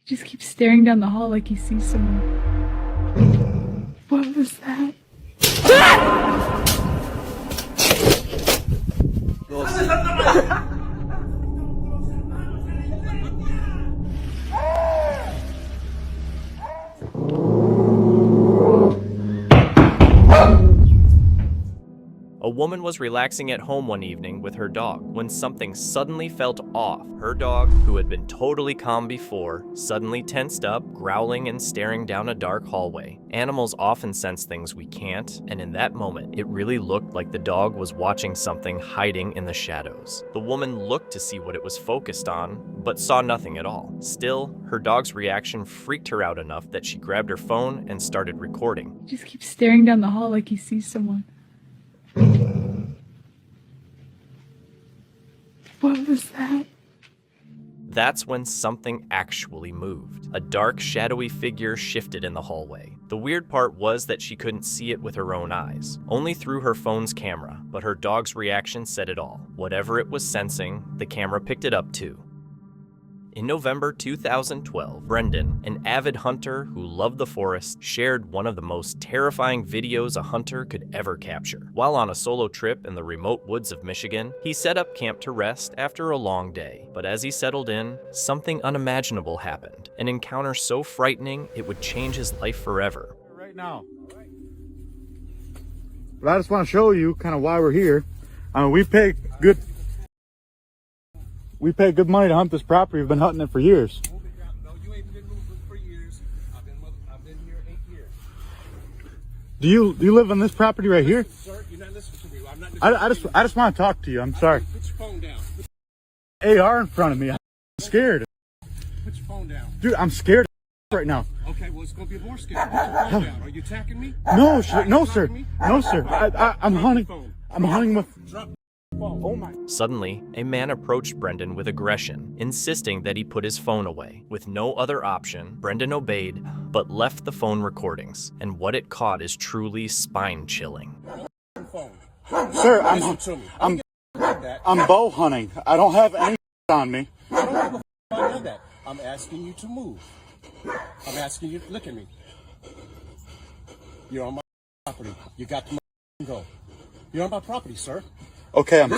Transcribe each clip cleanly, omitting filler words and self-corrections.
He just keeps staring down the hall like he sees someone. What was that? A woman was relaxing at home one evening with her dog when something suddenly felt off. Her dog, who had been totally calm before, suddenly tensed up, growling and staring down a dark hallway. Animals often sense things we can't, and in that moment, it really looked like the dog was watching something hiding in the shadows. The woman looked to see what it was focused on, but saw nothing at all. Still, her dog's reaction freaked her out enough that she grabbed her phone and started recording. He just keeps staring down the hall like he sees someone. What was that? That's when something actually moved. A dark, shadowy figure shifted in the hallway. The weird part was that she couldn't see it with her own eyes, only through her phone's camera, but her dog's reaction said it all. Whatever it was sensing, the camera picked it up too. In November 2012, Brendan, an avid hunter who loved the forest, shared one of the most terrifying videos a hunter could ever capture. While on a solo trip in the remote woods of Michigan, he set up camp to rest after a long day. But as he settled in, something unimaginable happened. An encounter so frightening it would change his life forever. Right now. But I just want to show you kind of why we're here. We pay good money to hunt this property. We've been hunting it for years. No, you ain't been moving for years. I've been here 8 years. Do you live on this property right here? Sir, you're not listening to me. I'm not listening to I just want to talk to you. I'm sorry. Put your phone down. AR in front of me. I'm scared. Put your phone down. Dude, I'm scared right now. Okay, well, it's going to be more scary. Put your phone down. Are you attacking me? No, sir. No, sir. No, sir. I'm hunting. I'm hunting with... Drop the phone. Oh my... Suddenly, a man approached Brendan with aggression, insisting that he put his phone away. With no other option, Brendan obeyed, but left the phone recordings, and what it caught is truly spine-chilling. Phone. Sir, Listen to me. I'm bow hunting. I don't have any on me. I don't give a about that. I'm asking you to move. I'm asking you to look at me. You're on my property. You got to go. You're on my property, sir. Okay, I'm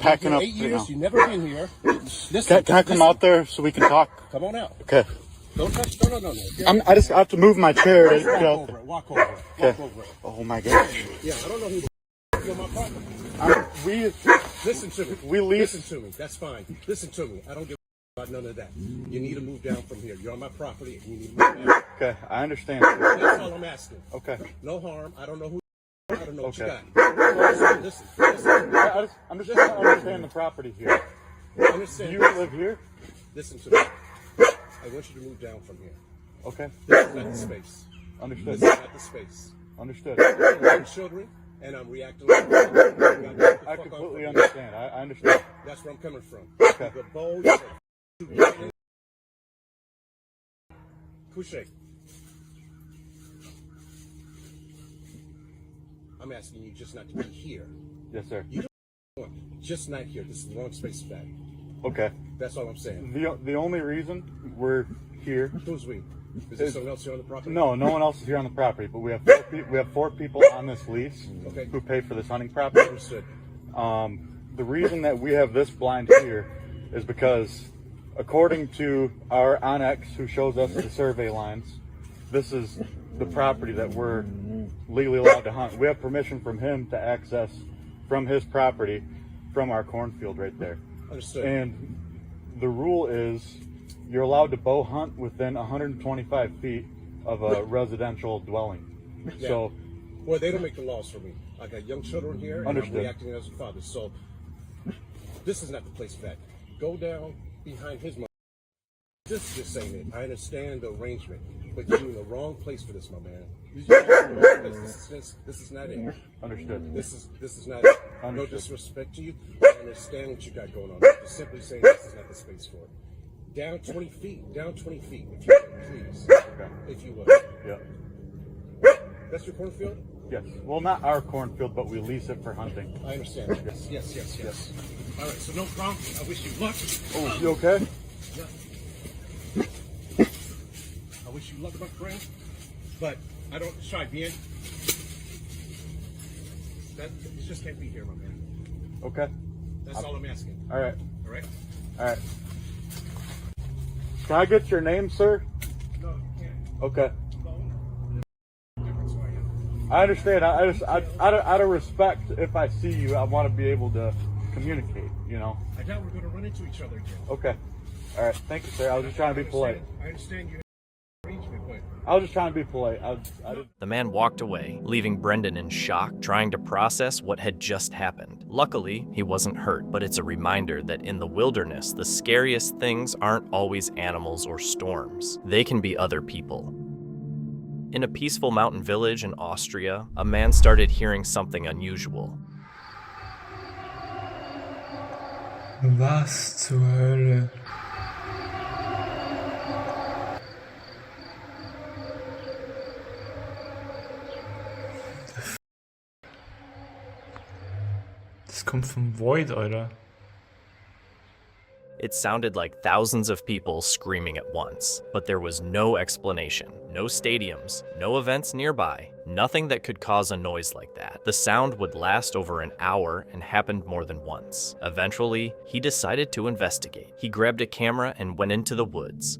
packing up 8 years. now. You've never been here. Listen, Can I come out there so we can talk? Come on out. Okay. Don't touch. No. I just have to move my chair. To get out there. Walk over it. Okay. Walk over it. Oh my gosh. Yeah, I don't know who you're on my property. Listen to me. We lease. Listen to me. That's fine. Listen to me. I don't give about none of that. You need to move down from here. You're on my property and you need to move down. Okay, I understand. That's all I'm asking. Okay. No harm. I don't know who. I don't know what you Okay. got. Listen. I'm just trying to understand the property here. Understand. Do you live here? Listen to me. I want you to move down from here. Okay. This is not the space. Understood. This is not the space. Understood. I'm children, and I'm reacting like I completely understand. I understand. That's where I'm coming from. Okay. The bold. Couche. I'm asking you just not to be here. Yes, sir. Just not here. This is the wrong space back. Okay. That's all I'm saying. The only reason we're here. Who's we? Is there someone else here on the property? No one else is here on the property, but we have four people on this lease who pay for this hunting property. Understood. The reason that we have this blind here is because, according to our Onyx, who shows us the survey lines, this is the property that we're legally allowed to hunt. We have permission from him to access from his property from our cornfield right there. Understood. And the rule is you're allowed to bow hunt within 125 feet of a residential dwelling. Yeah. So, well, they don't make the laws for me. I got young children here, and Understood. I'm reacting as a father. So, this is not the place for that. Go down behind his mother. This is just saying it. I understand the arrangement, but you're in the wrong place for this, my man. This is not it. Understood. This is not it. No Understood. disrespect to you. I understand what you got going on. I'm just simply saying this is not the space for it. Down 20 feet. Down 20 feet, if you would, please. Okay. If you would. Yeah. That's your cornfield? Yes. Well, not our cornfield, but we lease it for hunting. I understand. Yes. All right, so no problem. I wish you luck. Oh, you okay? Yeah. love my friend, but I don't try bien. That you just can't be here, my man. Okay. That's all I'm asking. All right. All right? All right. Can I get your name, sir? No, you can't. Okay. Different, so I am. I understand. I just, out of respect, if I see you, I want to be able to communicate, you know? I doubt we're going to run into each other again. Okay. All right. Thank you, sir. I was just trying to be polite. I understand you have an arrangement, but I was just trying to be polite. I didn't... The man walked away, leaving Brendan in shock, trying to process what had just happened. Luckily, he wasn't hurt, but it's a reminder that in the wilderness, the scariest things aren't always animals or storms. They can be other people. In a peaceful mountain village in Austria, a man started hearing something unusual. Was zur Hölle? Das kommt vom Void, Alter. It sounded like thousands of people screaming at once, but there was no explanation, no stadiums, no events nearby, nothing that could cause a noise like that. The sound would last over an hour and happened more than once. Eventually, he decided to investigate. He grabbed a camera and went into the woods.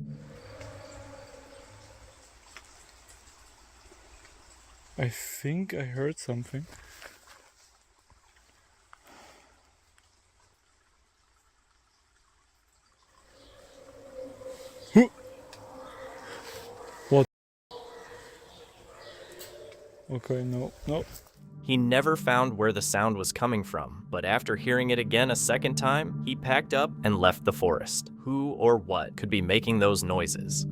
I think I heard something. What? Okay, no. He never found where the sound was coming from, but after hearing it again a second time, he packed up and left the forest. Who or what could be making those noises?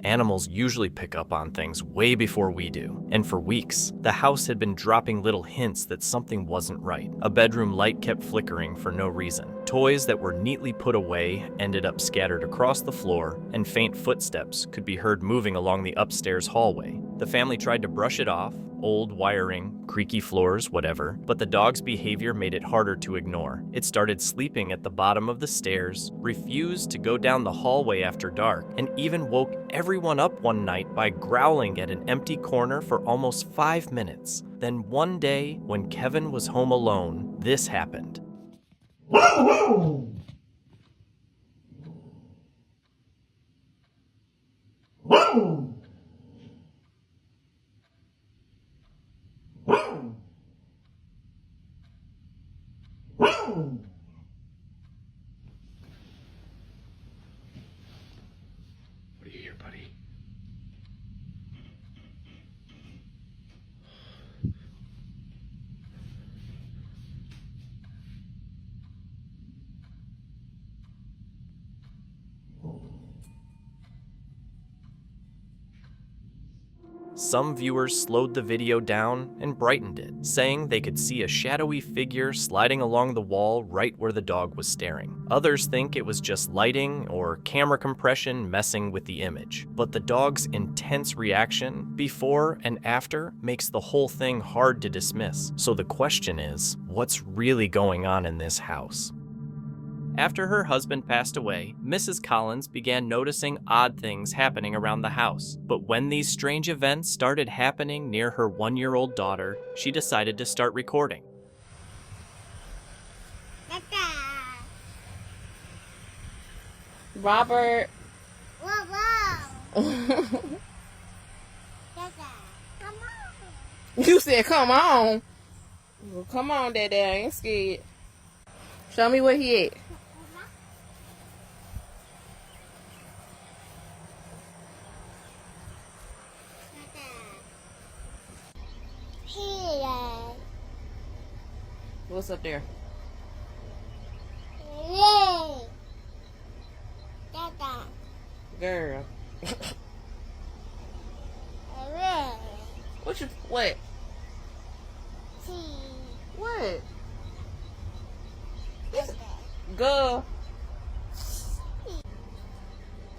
Animals usually pick up on things way before we do, and for weeks, the house had been dropping little hints that something wasn't right. A bedroom light kept flickering for no reason. Toys that were neatly put away ended up scattered across the floor, and faint footsteps could be heard moving along the upstairs hallway. The family tried to brush it off, old wiring, creaky floors, whatever, but the dog's behavior made it harder to ignore. It started sleeping at the bottom of the stairs, refused to go down the hallway after dark, and even woke everyone up one night by growling at an empty corner for almost 5 minutes. Then one day, when Kevin was home alone, this happened. What do you hear, buddy? Some viewers slowed the video down and brightened it, saying they could see a shadowy figure sliding along the wall right where the dog was staring. Others think it was just lighting or camera compression messing with the image. But the dog's intense reaction before and after makes the whole thing hard to dismiss. So the question is, what's really going on in this house? After her husband passed away, Mrs. Collins began noticing odd things happening around the house. But when these strange events started happening near her 1-year-old daughter, she decided to start recording. Robert. You said, come on. Well, come on, Dad. I ain't scared. Show me where he at. What's up there? Girl. What? What? Girl.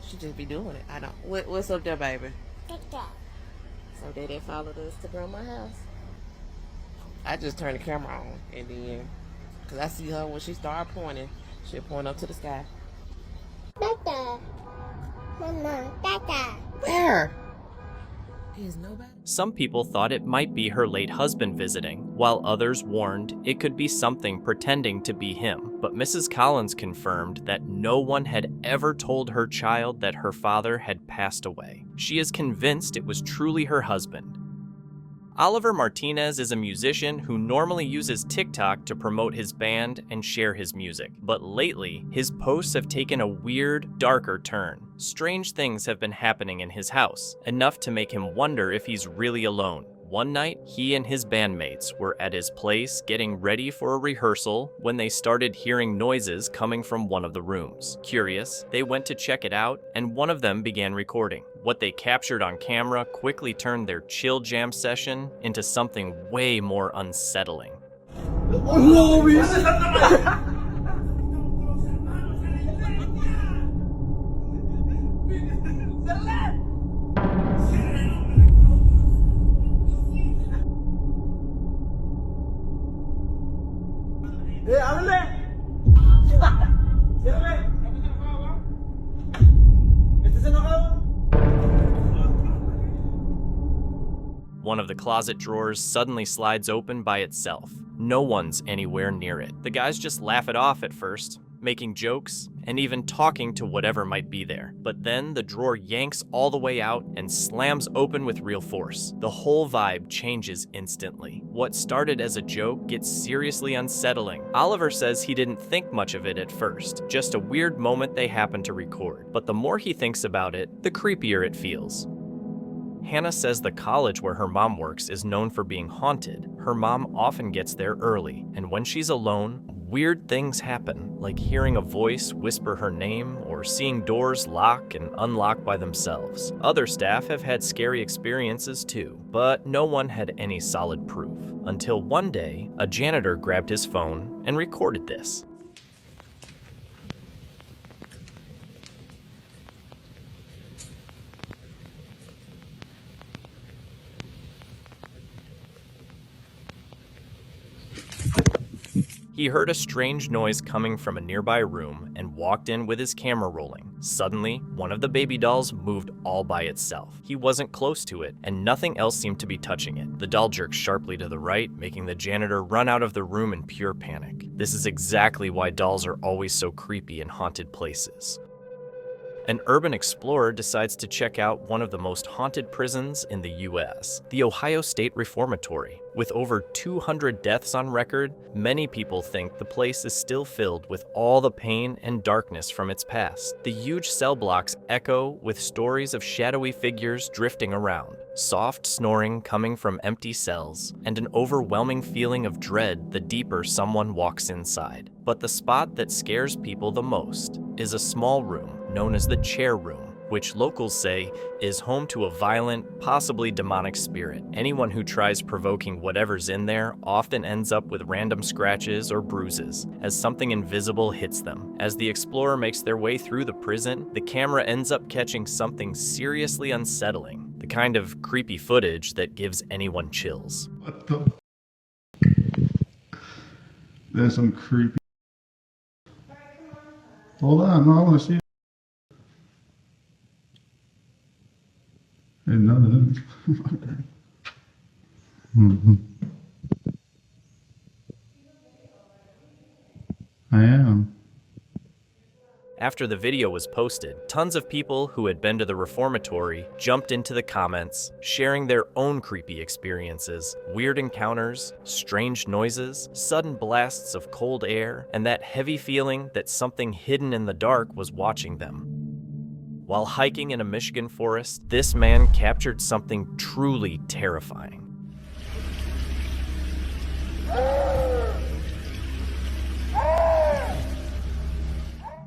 She just be doing it. I don't. What's up there, baby? So they followed us to grandma's house. I just turned the camera on, and then, cause I see her when she started pointing, she'll point up to the sky. Dada. Mama, Dada. Where? There's nobody. Some people thought it might be her late husband visiting, while others warned it could be something pretending to be him. But Mrs. Collins confirmed that no one had ever told her child that her father had passed away. She is convinced it was truly her husband. Oliver Martinez is a musician who normally uses TikTok to promote his band and share his music. But lately, his posts have taken a weird, darker turn. Strange things have been happening in his house, enough to make him wonder if he's really alone. One night, he and his bandmates were at his place getting ready for a rehearsal when they started hearing noises coming from one of the rooms. Curious, they went to check it out, and one of them began recording. What they captured on camera quickly turned their chill jam session into something way more unsettling. One of the closet drawers suddenly slides open by itself. No one's anywhere near it. The guys just laugh it off at first, making jokes and even talking to whatever might be there. But then the drawer yanks all the way out and slams open with real force. The whole vibe changes instantly. What started as a joke gets seriously unsettling. Oliver says he didn't think much of it at first, just a weird moment they happened to record. But the more he thinks about it, the creepier it feels. Hannah says the college where her mom works is known for being haunted. Her mom often gets there early, and when she's alone, weird things happen, like hearing a voice whisper her name or seeing doors lock and unlock by themselves. Other staff have had scary experiences too, but no one had any solid proof. Until one day, a janitor grabbed his phone and recorded this. He heard a strange noise coming from a nearby room and walked in with his camera rolling. Suddenly, one of the baby dolls moved all by itself. He wasn't close to it, and nothing else seemed to be touching it. The doll jerked sharply to the right, making the janitor run out of the room in pure panic. This is exactly why dolls are always so creepy in haunted places. An urban explorer decides to check out one of the most haunted prisons in the US, the Ohio State Reformatory. With over 200 deaths on record, many people think the place is still filled with all the pain and darkness from its past. The huge cell blocks echo with stories of shadowy figures drifting around, soft snoring coming from empty cells, and an overwhelming feeling of dread the deeper someone walks inside. But the spot that scares people the most is a small room known as the chair room, which locals say is home to a violent, possibly demonic spirit. Anyone who tries provoking whatever's in there often ends up with random scratches or bruises, as something invisible hits them. As the explorer makes their way through the prison, the camera ends up catching something seriously unsettling, the kind of creepy footage that gives anyone chills. What the? There's some creepy. Hold on, no, I want to see it. Ain't none of them. I am. After the video was posted, tons of people who had been to the Reformatory jumped into the comments, sharing their own creepy experiences, weird encounters, strange noises, sudden blasts of cold air, and that heavy feeling that something hidden in the dark was watching them. While hiking in a Michigan forest, this man captured something truly terrifying.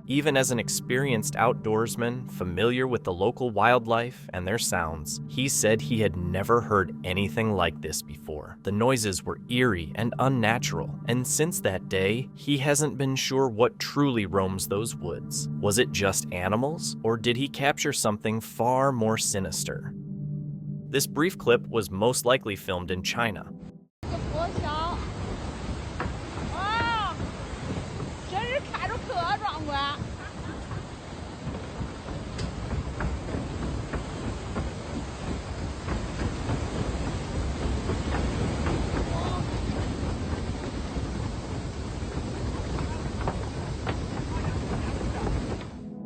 Even as an experienced outdoorsman, familiar with the local wildlife and their sounds, he said he had never heard anything like this before. The noises were eerie and unnatural, and since that day, he hasn't been sure what truly roams those woods. Was it just animals, or did he capture something far more sinister? This brief clip was most likely filmed in China.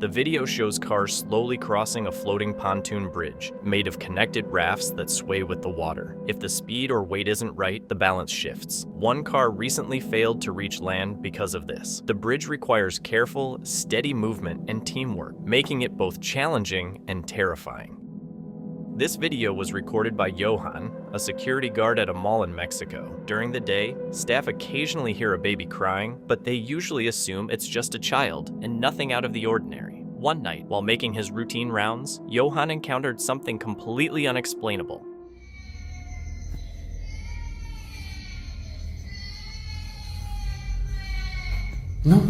The video shows cars slowly crossing a floating pontoon bridge, made of connected rafts that sway with the water. If the speed or weight isn't right, the balance shifts. One car recently failed to reach land because of this. The bridge requires careful, steady movement and teamwork, making it both challenging and terrifying. This video was recorded by Johan, a security guard at a mall in Mexico. During the day, staff occasionally hear a baby crying, but they usually assume it's just a child and nothing out of the ordinary. One night, while making his routine rounds, Johan encountered something completely unexplainable. No.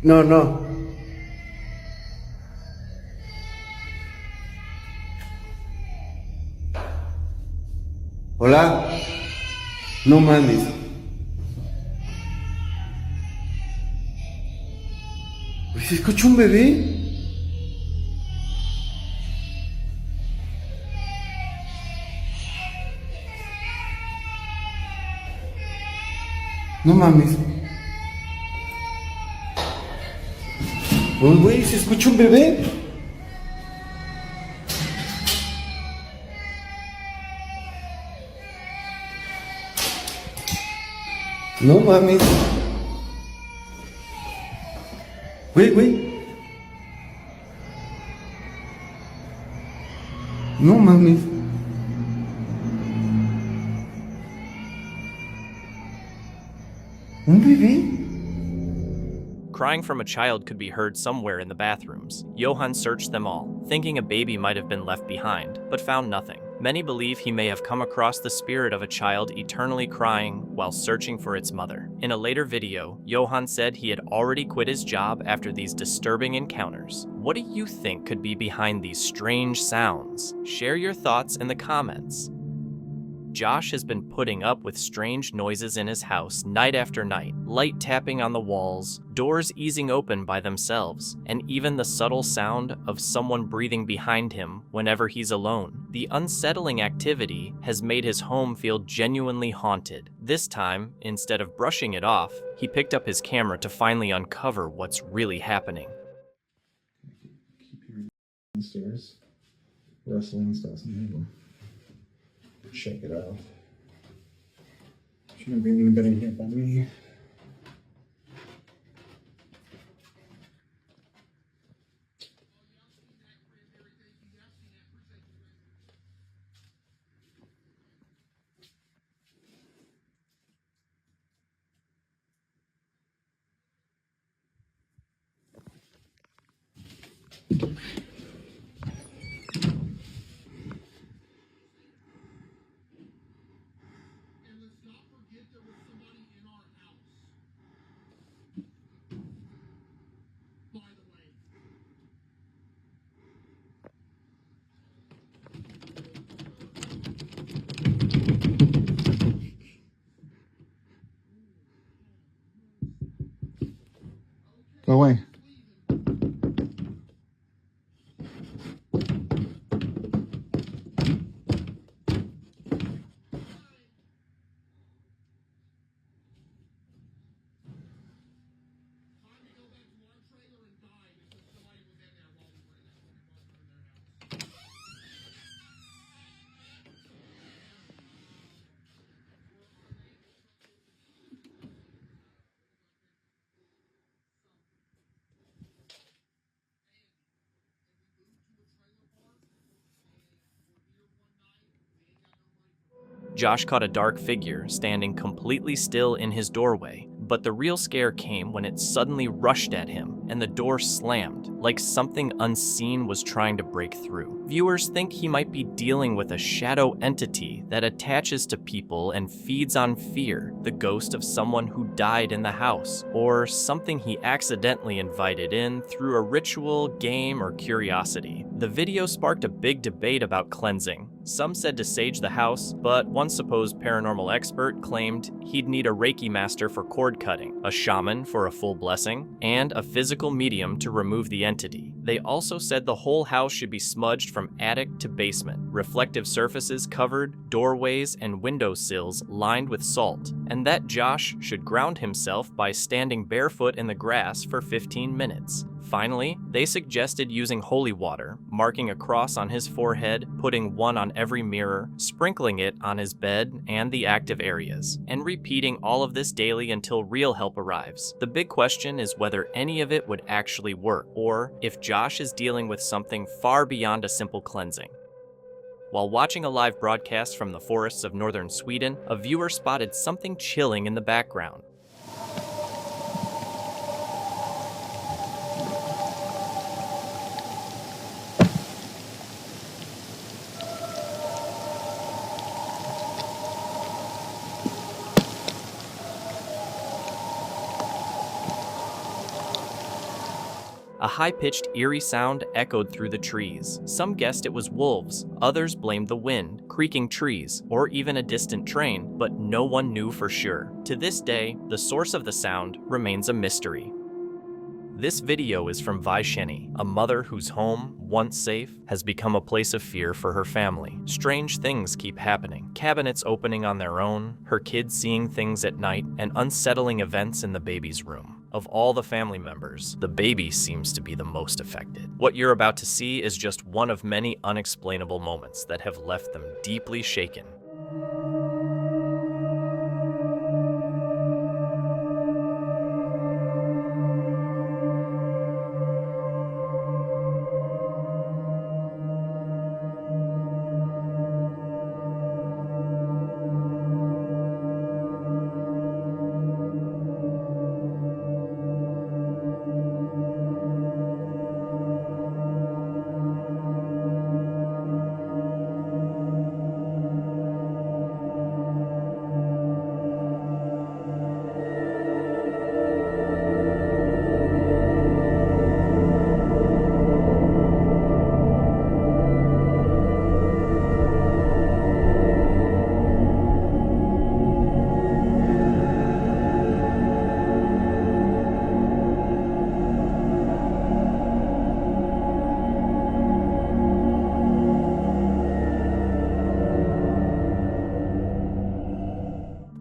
No, no. Hola. No mames. ¿Se escucha un bebé? No mames. Güey, ¿se escucha un bebé? No mames. Güey. No mames. ¿Un bebé? Crying from a child could be heard somewhere in the bathrooms. Johan searched them all, thinking a baby might have been left behind, but found nothing. Many believe he may have come across the spirit of a child eternally crying while searching for its mother. In a later video, Johan said he had already quit his job after these disturbing encounters. What do you think could be behind these strange sounds? Share your thoughts in the comments. Josh has been putting up with strange noises in his house night after night, light tapping on the walls, doors easing open by themselves, and even the subtle sound of someone breathing behind him whenever he's alone. The unsettling activity has made his home feel genuinely haunted. This time, instead of brushing it off, he picked up his camera to finally uncover what's really happening. Keep hearing the stairs, rustling stuff. Check it out. Shouldn't be anybody here by me. Go away. Josh caught a dark figure standing completely still in his doorway, but the real scare came when it suddenly rushed at him and the door slammed, like something unseen was trying to break through. Viewers think he might be dealing with a shadow entity that attaches to people and feeds on fear, the ghost of someone who died in the house, or something he accidentally invited in through a ritual, game, or curiosity. The video sparked a big debate about cleansing. Some said to sage the house, but one supposed paranormal expert claimed he'd need a Reiki master for cord cutting, a shaman for a full blessing, and a physical medium to remove the entity. They also said the whole house should be smudged from attic to basement, reflective surfaces covered, doorways and windowsills lined with salt, and that Josh should ground himself by standing barefoot in the grass for 15 minutes. Finally, they suggested using holy water, marking a cross on his forehead, putting one on every mirror, sprinkling it on his bed and the active areas, and repeating all of this daily until real help arrives. The big question is whether any of it would actually work, or if Josh is dealing with something far beyond a simple cleansing. While watching a live broadcast from the forests of northern Sweden, a viewer spotted something chilling in the background. A high-pitched, eerie sound echoed through the trees. Some guessed it was wolves, others blamed the wind, creaking trees, or even a distant train, but no one knew for sure. To this day, the source of the sound remains a mystery. This video is from Vaisheni, a mother whose home, once safe, has become a place of fear for her family. Strange things keep happening. Cabinets opening on their own, her kids seeing things at night, and unsettling events in the baby's room. Of all the family members, the baby seems to be the most affected. What you're about to see is just one of many unexplainable moments that have left them deeply shaken.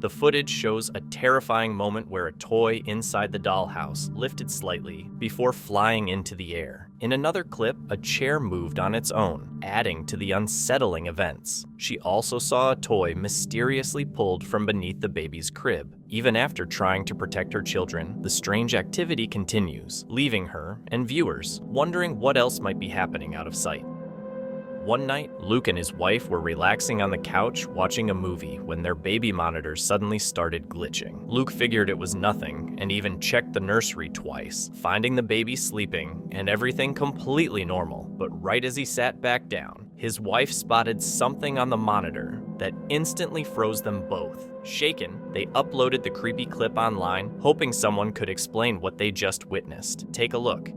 The footage shows a terrifying moment where a toy inside the dollhouse lifted slightly before flying into the air. In another clip, a chair moved on its own, adding to the unsettling events. She also saw a toy mysteriously pulled from beneath the baby's crib. Even after trying to protect her children, the strange activity continues, leaving her and viewers wondering what else might be happening out of sight. One night, Luke and his wife were relaxing on the couch watching a movie when their baby monitor suddenly started glitching. Luke figured it was nothing and even checked the nursery twice, finding the baby sleeping and everything completely normal. But right as he sat back down, his wife spotted something on the monitor that instantly froze them both. Shaken, they uploaded the creepy clip online, hoping someone could explain what they just witnessed. Take a look.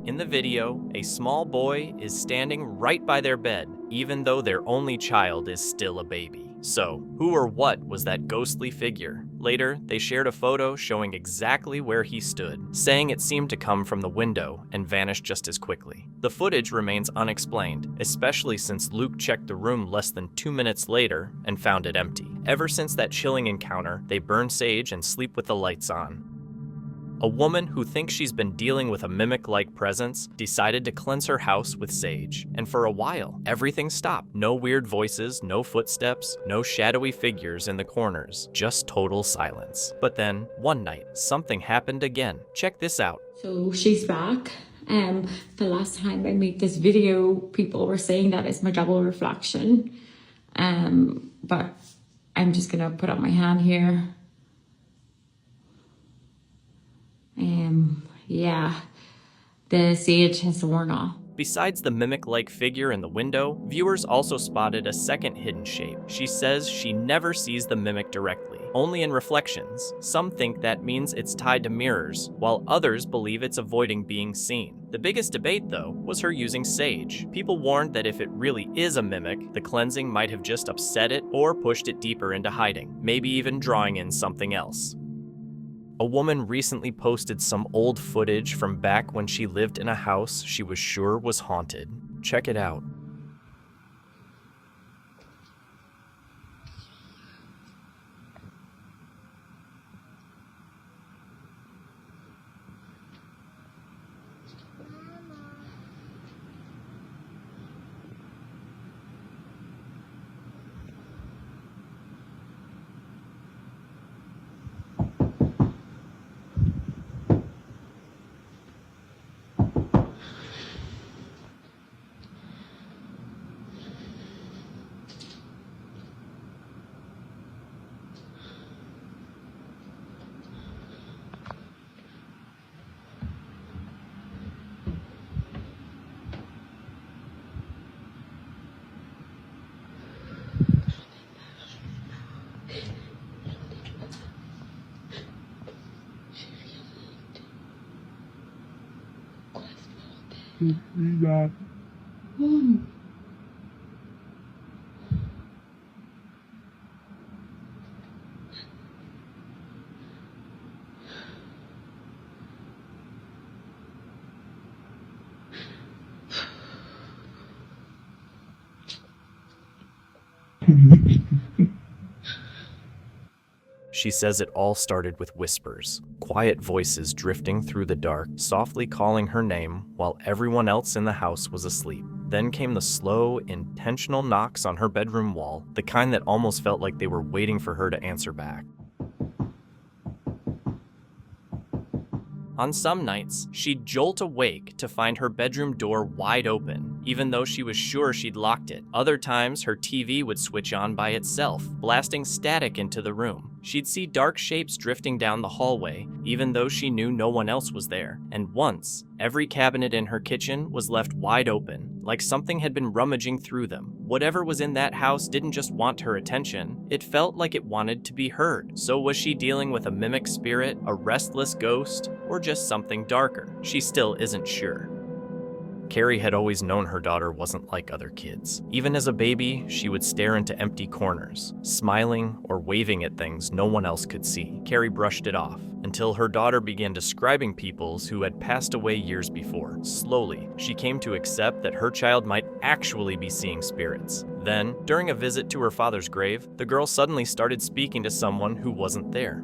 In the video, a small boy is standing right by their bed, even though their only child is still a baby. So, who or what was that ghostly figure? Later, they shared a photo showing exactly where he stood, saying it seemed to come from the window and vanish just as quickly. The footage remains unexplained, especially since Luke checked the room less than 2 minutes later and found it empty. Ever since that chilling encounter, they burn sage and sleep with the lights on. A woman who thinks she's been dealing with a mimic-like presence decided to cleanse her house with sage. And for a while, everything stopped. No weird voices, no footsteps, no shadowy figures in the corners, just total silence. But then, one night, something happened again. Check this out. So she's back. The last time I made this video, people were saying that it's my double reflection. But I'm just gonna put up my hand here. Yeah, the sage has worn off. Besides the mimic-like figure in the window, viewers also spotted a second hidden shape. She says she never sees the mimic directly. only in reflections. Some think that means it's tied to mirrors, while others believe it's avoiding being seen. The biggest debate, though, was her using sage. People warned that if it really is a mimic, the cleansing might have just upset it or pushed it deeper into hiding, maybe even drawing in something else. A woman recently posted some old footage from back when she lived in a house she was sure was haunted. Check it out. She says it all started with whispers, quiet voices drifting through the dark, softly calling her name while everyone else in the house was asleep. Then came the slow, intentional knocks on her bedroom wall, the kind that almost felt like they were waiting for her to answer back. On some nights, she'd jolt awake to find her bedroom door wide open, even though she was sure she'd locked it. Other times, her TV would switch on by itself, blasting static into the room. She'd see dark shapes drifting down the hallway, even though she knew no one else was there. And once, every cabinet in her kitchen was left wide open, like something had been rummaging through them. Whatever was in that house didn't just want her attention, it felt like it wanted to be heard. So was she dealing with a mimic spirit, a restless ghost, or just something darker? She still isn't sure. Carrie had always known her daughter wasn't like other kids. Even as a baby, she would stare into empty corners, smiling or waving at things no one else could see. Carrie brushed it off, until her daughter began describing peoples who had passed away years before. Slowly, she came to accept that her child might actually be seeing spirits. Then, during a visit to her father's grave, the girl suddenly started speaking to someone who wasn't there.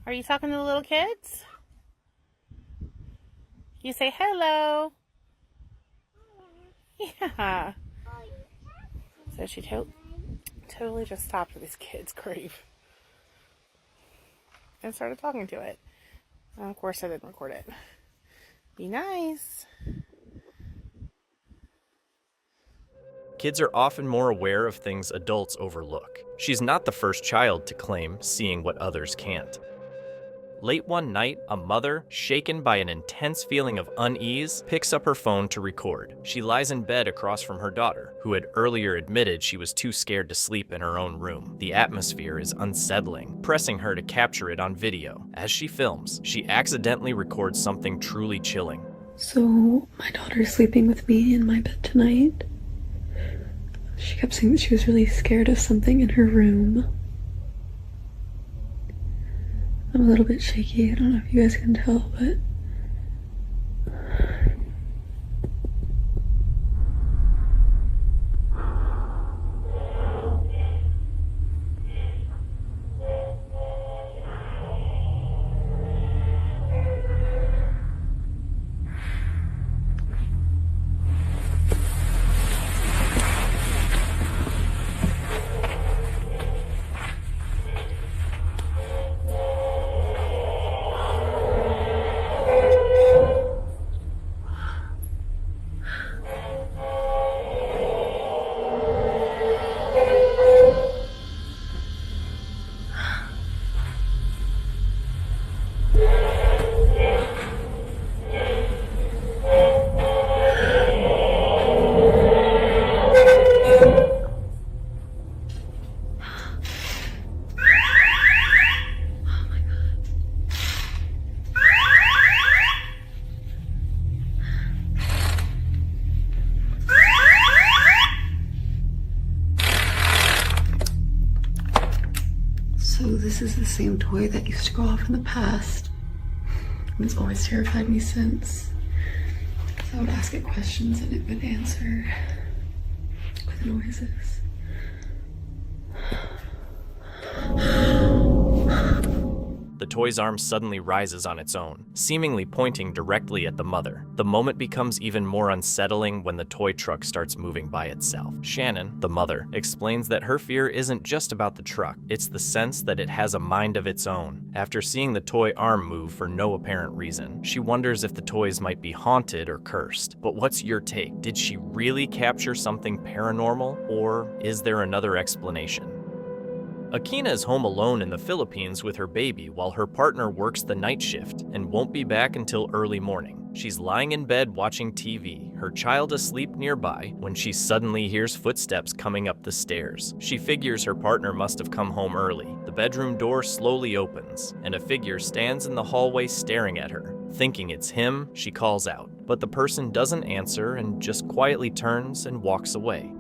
Are you talking to the little kids? You say hello. Yeah. So she totally just stopped with this kid's grave and started talking to it. And of course I didn't record it. Be nice. Kids are often more aware of things adults overlook. She's not the first child to claim seeing what others can't. Late one night, a mother, shaken by an intense feeling of unease, picks up her phone to record. She lies in bed across from her daughter, who had earlier admitted she was too scared to sleep in her own room. The atmosphere is unsettling, pressing her to capture it on video. As she films, she accidentally records something truly chilling. So, my daughter's sleeping with me in my bed tonight. She kept saying that she was really scared of something in her room. I'm a little bit shaky. I don't know if you guys can tell, but this is the same toy that used to go off in the past. It's always terrified me since. So I would ask it questions and it would answer with noises. The toy's arm suddenly rises on its own, seemingly pointing directly at the mother. The moment becomes even more unsettling when the toy truck starts moving by itself. Shannon, the mother, explains that her fear isn't just about the truck, it's the sense that it has a mind of its own. After seeing the toy arm move for no apparent reason, she wonders if the toys might be haunted or cursed. But what's your take? Did she really capture something paranormal, or is there another explanation? Akina is home alone in the Philippines with her baby while her partner works the night shift and won't be back until early morning. She's lying in bed watching TV, her child asleep nearby, when she suddenly hears footsteps coming up the stairs. She figures her partner must have come home early. The bedroom door slowly opens, and a figure stands in the hallway staring at her. Thinking it's him, she calls out, but the person doesn't answer and just quietly turns and walks away.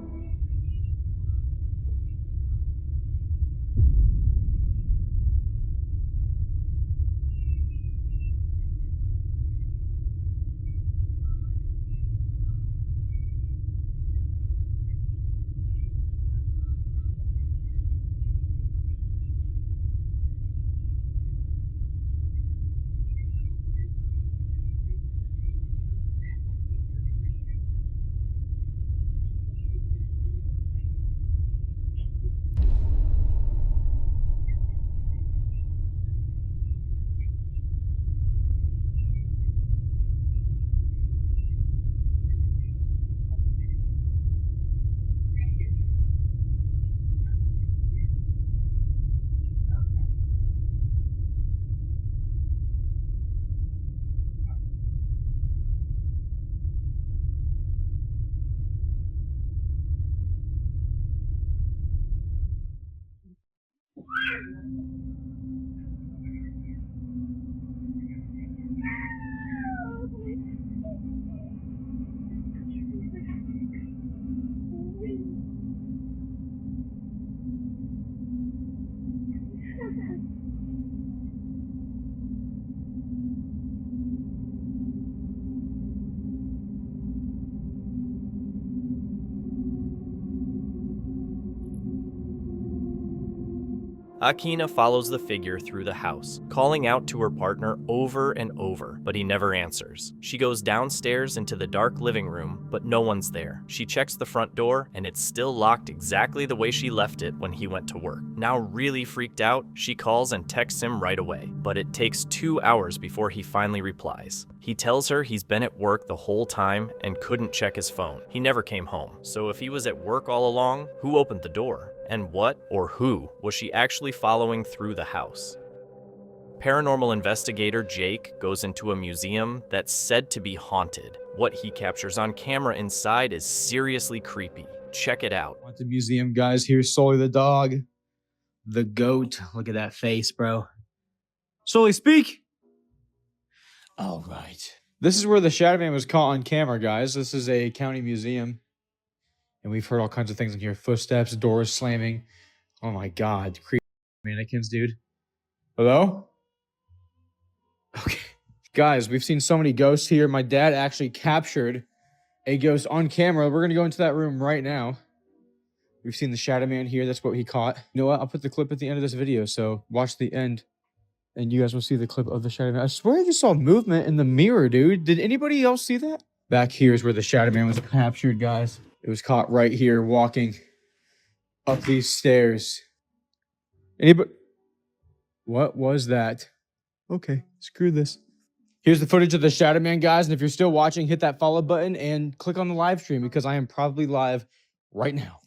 Akina follows the figure through the house, calling out to her partner over and over, but he never answers. She goes downstairs into the dark living room, but no one's there. She checks the front door, and it's still locked exactly the way she left it when he went to work. Now really freaked out, she calls and texts him right away, but it takes 2 hours before he finally replies. He tells her he's been at work the whole time and couldn't check his phone. He never came home. So if he was at work all along, who opened the door? And what, or who, was she actually following through the house? Paranormal investigator Jake goes into a museum that's said to be haunted. What he captures on camera inside is seriously creepy. Check it out. Haunted museum, guys. Here's Sully the dog. The goat. Look at that face, bro. Sully, speak! All right. This is where the Shadow Man was caught on camera, guys. This is a county museum. And we've heard all kinds of things in here. Footsteps, doors slamming. Oh my god. Creepy mannequins, dude. Hello? Okay. Guys, we've seen so many ghosts here. My dad actually captured a ghost on camera. We're going to go into that room right now. We've seen the Shadow Man here. That's what he caught. You know what? I'll put the clip at the end of this video. So watch the end. And you guys will see the clip of the Shadow Man. I swear I just saw movement in the mirror, dude. Did anybody else see that? Back here is where the Shadow Man was captured, guys. It was caught right here walking up these stairs. Anybody? What was that? Okay, screw this. Here's the footage of the Shadow Man, guys. And if you're still watching, hit that follow button and click on the live stream because I am probably live right now.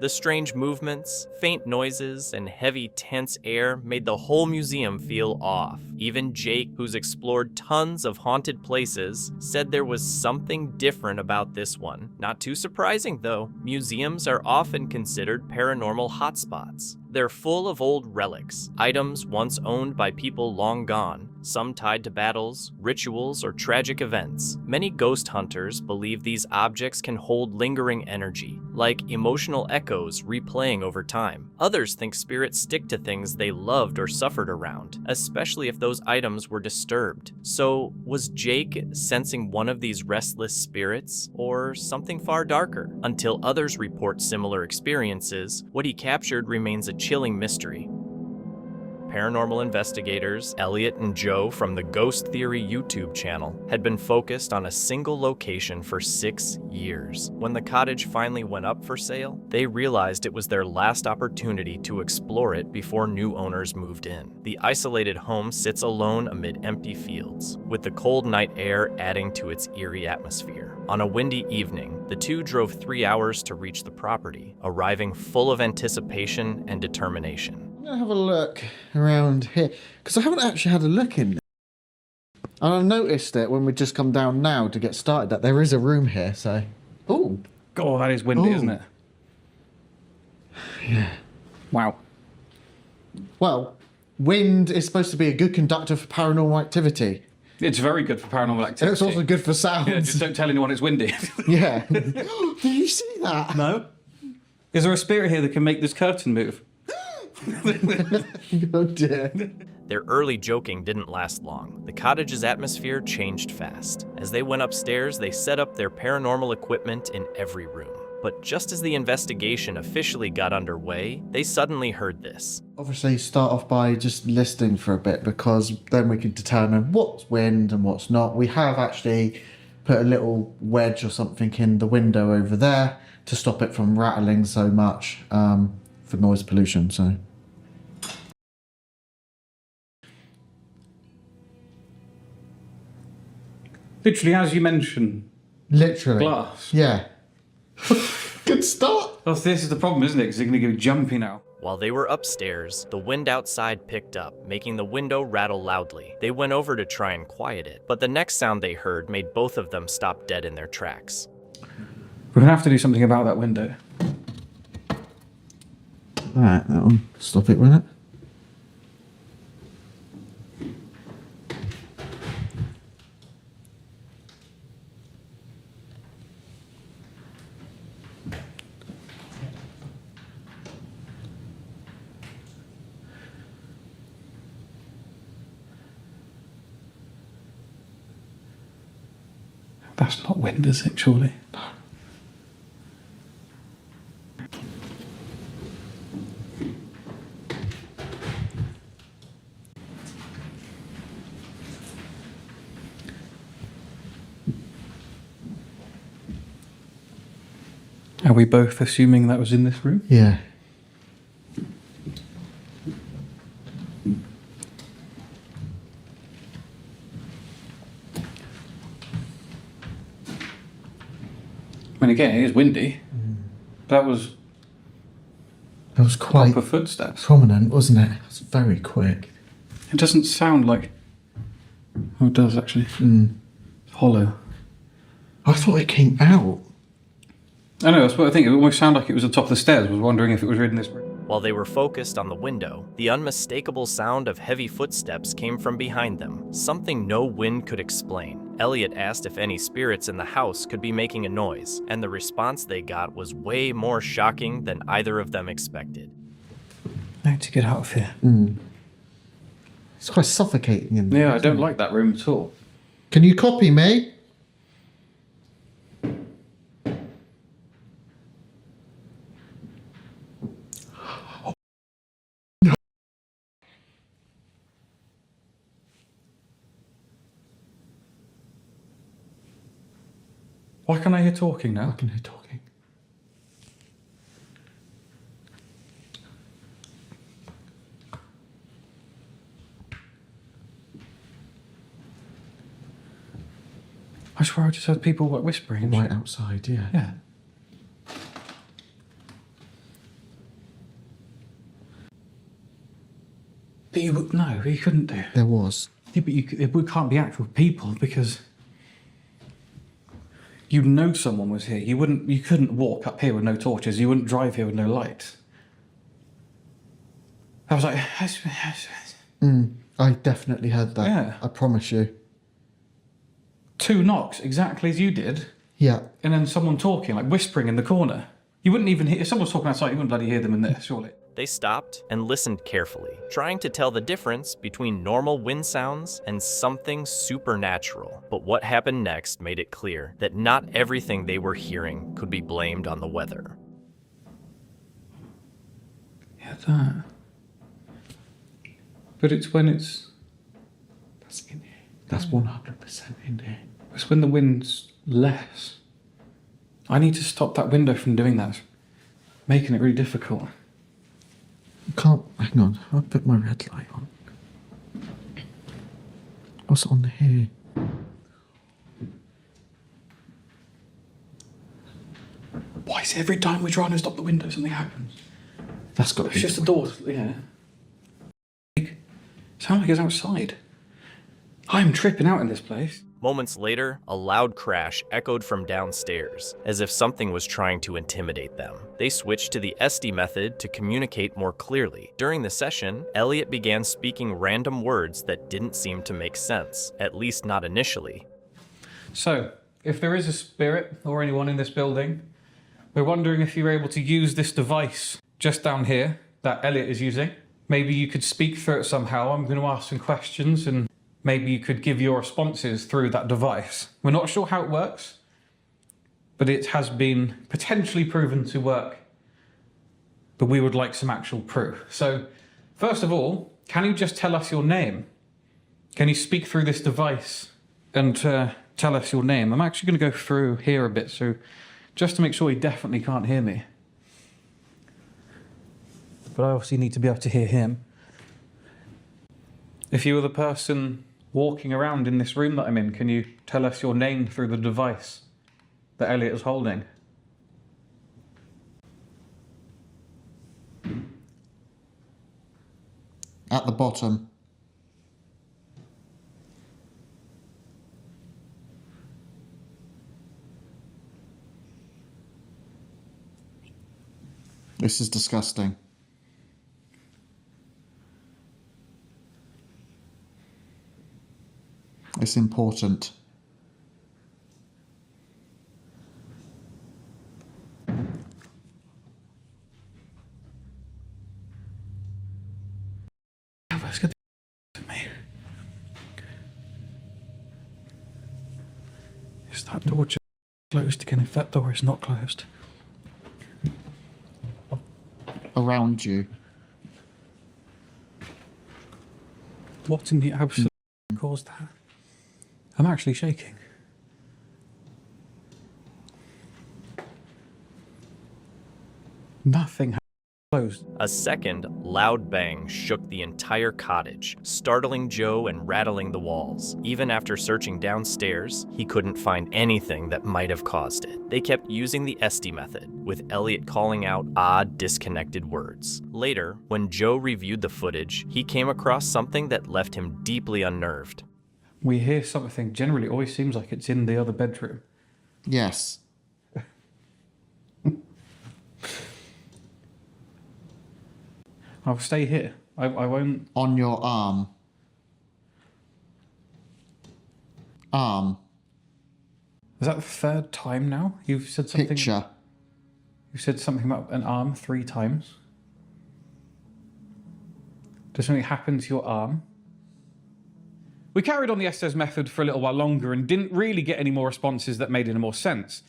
The strange movements, faint noises, and heavy, tense air made the whole museum feel off. Even Jake, who's explored tons of haunted places, said there was something different about this one. Not too surprising, though. Museums are often considered paranormal hotspots. They're full of old relics, items once owned by people long gone, some tied to battles, rituals, or tragic events. Many ghost hunters believe these objects can hold lingering energy, like emotional echoes replaying over time. Others think spirits stick to things they loved or suffered around, especially if those items were disturbed. So, was Jake sensing one of these restless spirits, or something far darker? Until others report similar experiences, what he captured remains a chilling mystery. Paranormal investigators Elliot and Joe from the Ghost Theory YouTube channel had been focused on a single location for 6 years. When the cottage finally went up for sale, they realized it was their last opportunity to explore it before new owners moved in. The isolated home sits alone amid empty fields, with the cold night air adding to its eerie atmosphere. On a windy evening, the two drove 3 hours to reach the property, arriving full of anticipation and determination. I'm gonna have a look around here because I haven't actually had a look in there. And I noticed it when we just come down now to get started that there is a room here. So, oh, God, that is windy, isn't it? Yeah. Wow. Well, wind is supposed to be a good conductor for paranormal activity. It's very good for paranormal activity. And it's also good for sounds. Yeah, just don't tell anyone it's windy. Yeah. Did you see that? No. Is there a spirit here that can make this curtain move? Oh dear. Their early joking didn't last long. The cottage's atmosphere changed fast. As they went upstairs, they set up their paranormal equipment in every room. But just as the investigation officially got underway, they suddenly heard this. Obviously, start off by just listening for a bit because then we can determine what's wind and what's not. We have actually put a little wedge or something in the window over there to stop it from rattling so much for noise pollution. So. Literally, as you mentioned. Literally. Glass. Yeah. Good start. Oh, this is the problem, isn't it? Because they're going to get jumpy now. While they were upstairs, the wind outside picked up, making the window rattle loudly. They went over to try and quiet it, but the next sound they heard made both of them stop dead in their tracks. We're going to have to do something about that window. Alright, that one. Stop it, will it? That's not wind, is it, surely? No. Are we both assuming that was in this room? Yeah. I mean, again, it is windy. That was quite proper footsteps. Prominent, wasn't it? It was very quick. It doesn't sound like... Oh, it does, actually. It's hollow. I thought it came out. I know, that's what I think. It almost sounded like it was at the top of the stairs. I was wondering if it was in this room. While they were focused on the window, the unmistakable sound of heavy footsteps came from behind them, something no wind could explain. Elliot asked if any spirits in the house could be making a noise, and the response they got was way more shocking than either of them expected. I need to get out of here. It's quite suffocating in there. Yeah, I don't like that room at all. Can you copy me? Why can't I hear talking now? I can hear talking. I swear I just heard people like whispering. and Right shit. outside, yeah. Yeah. But you would no, you couldn't do. There was. Yeah, but it can't be actual people because you'd know someone was here. You couldn't walk up here with no torches. You wouldn't drive here with no lights. I was like, I definitely heard that. Yeah. I promise you. 2 knocks, exactly as you did. Yeah. And then someone talking, like whispering in the corner. You wouldn't even hear, if someone was talking outside, you wouldn't bloody hear them in there, surely. They stopped and listened carefully, trying to tell the difference between normal wind sounds and something supernatural. But what happened next made it clear that not everything they were hearing could be blamed on the weather. Yeah, that. But it's when it's... That's in here. That's 100% in here. It's when the wind's less. I need to stop that window from doing that. It's making it really difficult. Can't, hang on, I'll put my red light on. What's on here? Why is it every time we try and stop the window, something happens? That's got to It's be... just the door, yeah. Sounds like it's outside. I'm tripping out in this place. Moments later, a loud crash echoed from downstairs, as if something was trying to intimidate them. They switched to the SD method to communicate more clearly. During the session, Elliot began speaking random words that didn't seem to make sense, at least not initially. So, if there is a spirit or anyone in this building, we're wondering if you're able to use this device just down here that Elliot is using. Maybe you could speak through it somehow. I'm going to ask some questions and maybe you could give your responses through that device. We're not sure how it works, but it has been potentially proven to work. But we would like some actual proof. So, first of all, can you just tell us your name? Can you speak through this device and tell us your name? I'm actually going to go through here a bit, so just to make sure he definitely can't hear me. But I obviously need to be able to hear him. If you were the person walking around in this room that I'm in, can you tell us your name through the device that Elliot is holding? At the bottom. This is disgusting. It's important. Let's get the me. Is that door just closed again? If that door is not closed. Around you. What in the absolute caused that? I'm actually shaking. Nothing closed. A second loud bang shook the entire cottage, startling Joe and rattling the walls. Even after searching downstairs, he couldn't find anything that might have caused it. They kept using the SD method, with Elliot calling out odd, disconnected words. Later, when Joe reviewed the footage, he came across something that left him deeply unnerved. We hear something, generally it always seems like it's in the other bedroom. Yes. I'll stay here. I won't... On your arm. Arm. Is that the 3rd time now? You've said something... Picture. You've said something about an arm 3 times. Does something happen to your arm? We carried on the SS method for a little while longer and didn't really get any more responses that made any more sense.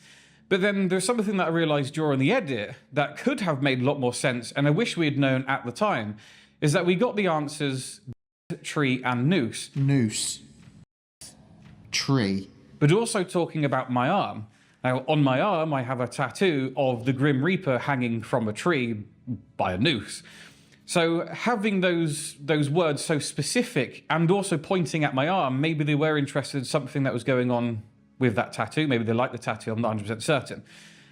But then there's something that I realised during the edit that could have made a lot more sense, and I wish we had known at the time, is that we got the answers tree and noose. Noose. Tree. But also talking about my arm. Now, on my arm, I have a tattoo of the Grim Reaper hanging from a tree by a noose. So having those words so specific and also pointing at my arm, maybe they were interested in something that was going on with that tattoo. Maybe they liked the tattoo, I'm not 100% certain.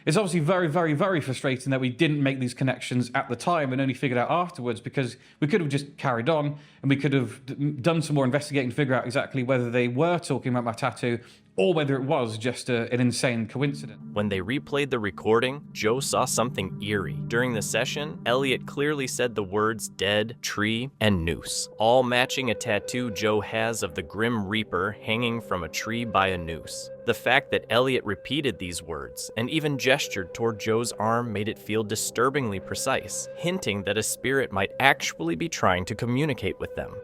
It's obviously very, very, very frustrating that we didn't make these connections at the time and only figured out afterwards, because we could have just carried on and we could have done some more investigating to figure out exactly whether they were talking about my tattoo or whether it was just an insane coincidence. When they replayed the recording, Joe saw something eerie. During the session, Elliot clearly said the words dead, tree, and noose, all matching a tattoo Joe has of the Grim Reaper hanging from a tree by a noose. The fact that Elliot repeated these words and even gestured toward Joe's arm made it feel disturbingly precise, hinting that a spirit might actually be trying to communicate with them.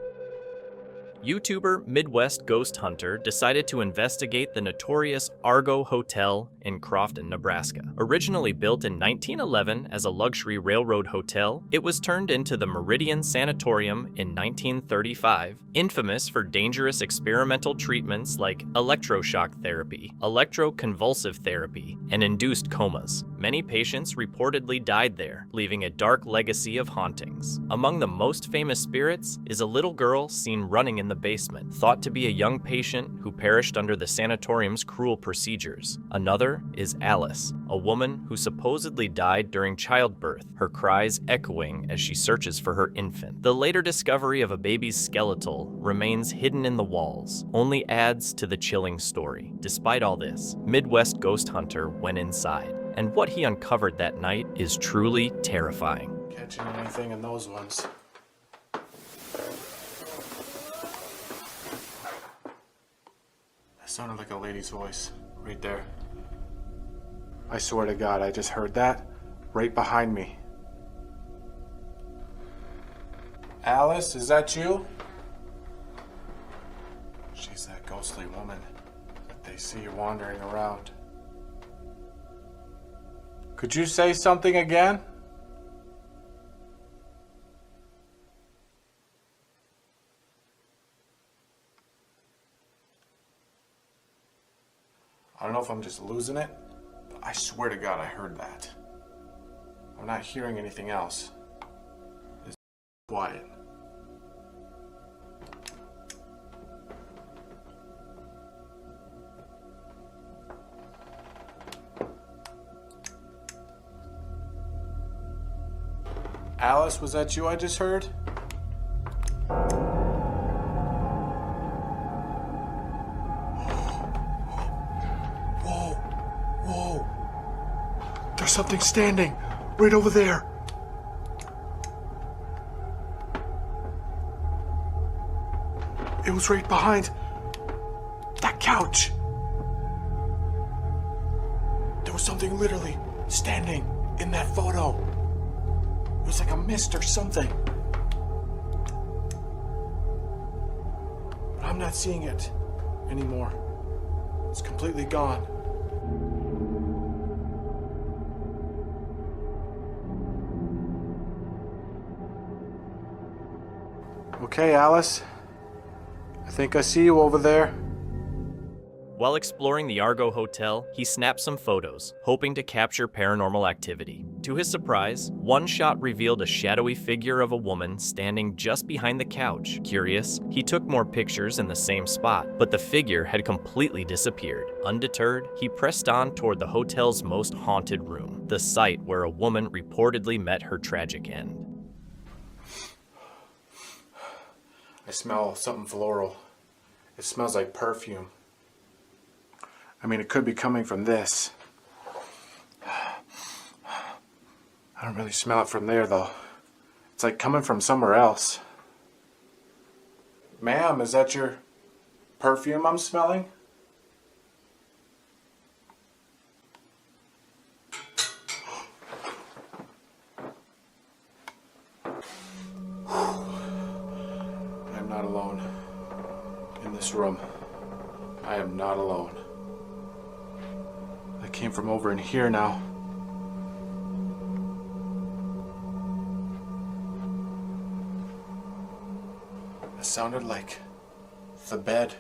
YouTuber Midwest Ghost Hunter decided to investigate the notorious Argo Hotel in Crofton, Nebraska. Originally built in 1911 as a luxury railroad hotel, it was turned into the Meridian Sanatorium in 1935, infamous for dangerous experimental treatments like electroshock therapy, electroconvulsive therapy, and induced comas. Many patients reportedly died there, leaving a dark legacy of hauntings. Among the most famous spirits is a little girl seen running in the basement, thought to be a young patient who perished under the sanatorium's cruel procedures. Another is Alice, a woman who supposedly died during childbirth, her cries echoing as she searches for her infant. The later discovery of a baby's skeletal remains hidden in the walls, only adds to the chilling story. Despite all this, Midwest Ghost Hunter went inside, and what he uncovered that night is truly terrifying. Catching anything in those ones? That sounded like a lady's voice, right there. I swear to God, I just heard that right behind me. Alice, is that you? She's that ghostly woman that they see wandering around. Could you say something again? I don't know if I'm just losing it, but I swear to God I heard that. I'm not hearing anything else. It's quiet. Alice, was that you I just heard? There's something standing right over there. It was right behind that couch. There was something literally standing in that photo. It was like a mist or something. But I'm not seeing it anymore. It's completely gone. Okay, Alice. I think I see you over there. While exploring the Argo Hotel, he snapped some photos, hoping to capture paranormal activity. To his surprise, one shot revealed a shadowy figure of a woman standing just behind the couch. Curious, he took more pictures in the same spot, but the figure had completely disappeared. Undeterred, he pressed on toward the hotel's most haunted room, the site where a woman reportedly met her tragic end. I smell something floral. It smells like perfume. I mean, it could be coming from this. I don't really smell it from there, though. It's like coming from somewhere else. Ma'am, is that your perfume I'm smelling? I'm not alone in this room. I am not alone. I came from over in here now. It sounded like the bed.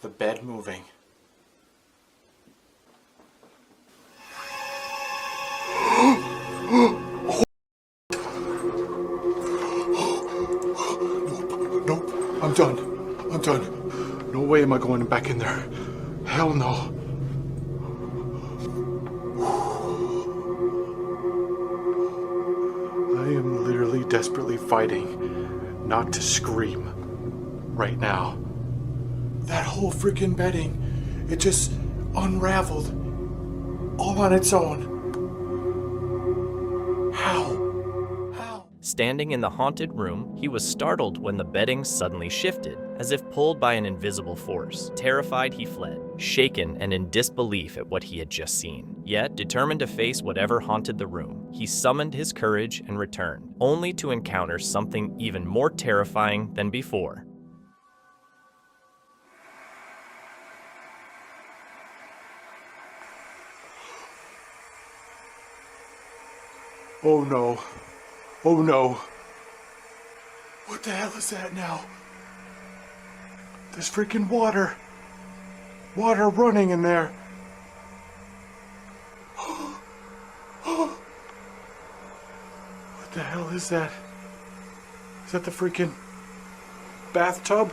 The bed moving. Nope, I'm done. I'm done. No way am I going back in there. Hell no. I am literally desperately fighting not to scream right now. that whole freaking bedding, it just unraveled all on its own. How? Standing in the haunted room, he was startled when the bedding suddenly shifted, as if pulled by an invisible force. Terrified, he fled, shaken and in disbelief at what he had just seen. Yet, determined to face whatever haunted the room, he summoned his courage and returned, only to encounter something even more terrifying than before. Oh no. Oh no. What the hell is that now? There's freaking water. Water running in there. What the hell is that? Is that the freaking bathtub?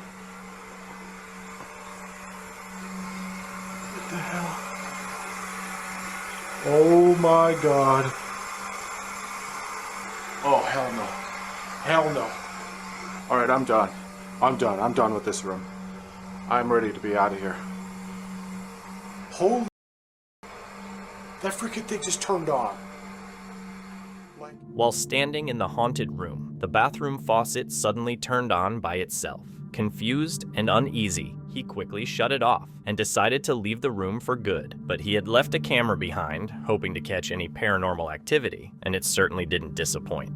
What the hell? Oh my god. Oh, hell no. Hell no. Alright, I'm done. I'm done with this room. I'm ready to be out of here. Holy... That freaking thing just turned on. While standing in the haunted room, the bathroom faucet suddenly turned on by itself. Confused and uneasy, he quickly shut it off and decided to leave the room for good. But he had left a camera behind, hoping to catch any paranormal activity, and it certainly didn't disappoint.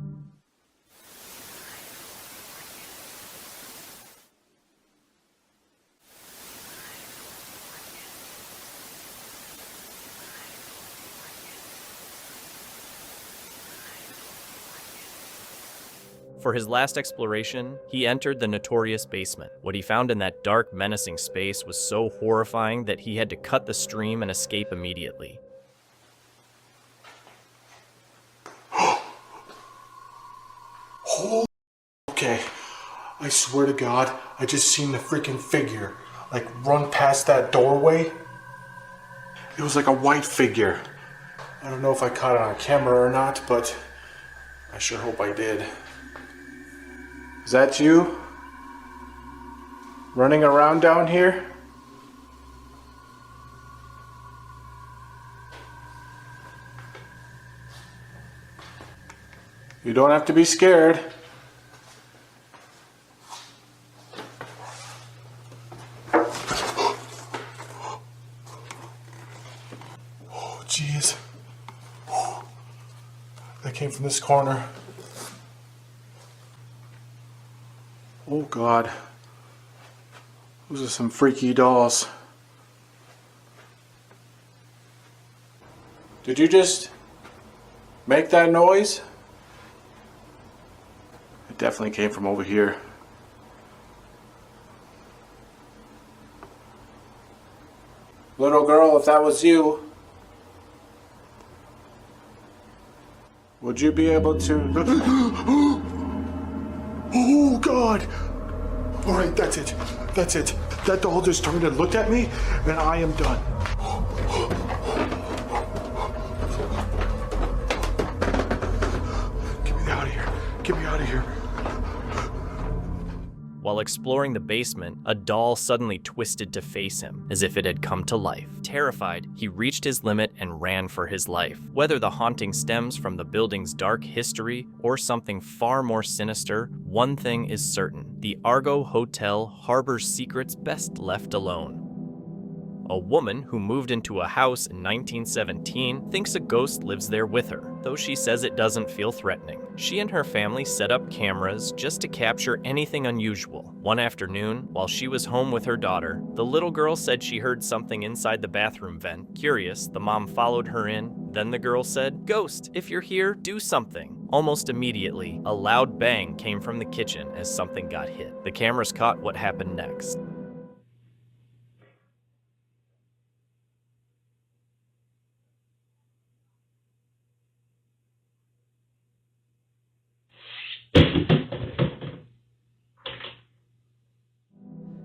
For his last exploration, he entered the notorious basement. What he found in that dark, menacing space was so horrifying that he had to cut the stream and escape immediately. Oh, okay. I swear to God, I just seen the freaking figure, like, run past that doorway. It was like a white figure. I don't know if I caught it on camera or not, but I sure hope I did. Is that you? Running around down here? You don't have to be scared. Oh, jeez. That came from this corner. Oh God, those are some freaky dolls. Did you just make that noise? It definitely came from over here. Little girl, if that was you, would you be able to... Oh God! Alright, that's it. That's it. That doll just turned and looked at me, and I am done. Get me out of here. Get me out of here. While exploring the basement, a doll suddenly twisted to face him, as if it had come to life. Terrified, he reached his limit and ran for his life. Whether the haunting stems from the building's dark history or something far more sinister, one thing is certain: the Argo Hotel harbors secrets best left alone. A woman who moved into a house in 1917 thinks a ghost lives there with her, though she says it doesn't feel threatening. She and her family set up cameras just to capture anything unusual. One afternoon, while she was home with her daughter, the little girl said she heard something inside the bathroom vent. Curious, the mom followed her in. Then the girl said, "Ghost, if you're here, do something." Almost immediately, a loud bang came from the kitchen as something got hit. The cameras caught what happened next.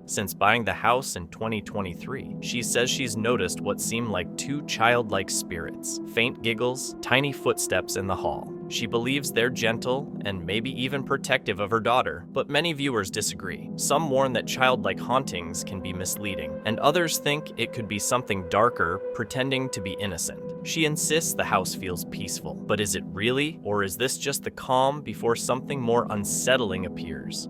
Since buying the house in 2023, she says she's noticed what seemed like two childlike spirits, faint giggles, tiny footsteps in the hall. She believes they're gentle and maybe even protective of her daughter, but many viewers disagree. Some warn that childlike hauntings can be misleading, and others think it could be something darker, pretending to be innocent. She insists the house feels peaceful, but is it really, or is this just the calm before something more unsettling appears?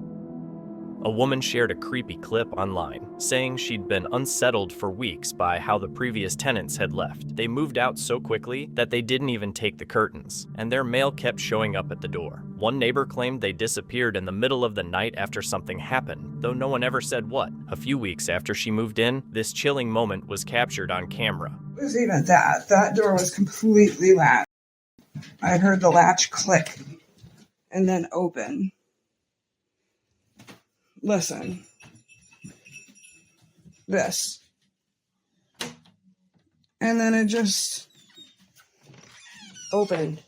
A woman shared a creepy clip online, saying she'd been unsettled for weeks by how the previous tenants had left. They moved out so quickly that they didn't even take the curtains, and their mail kept showing up at the door. One neighbor claimed they disappeared in the middle of the night after something happened, though no one ever said what. A few weeks after she moved in, this chilling moment was captured on camera. It was even that. That door was completely latched. I heard the latch click and then open. Listen. This. And then it just opened.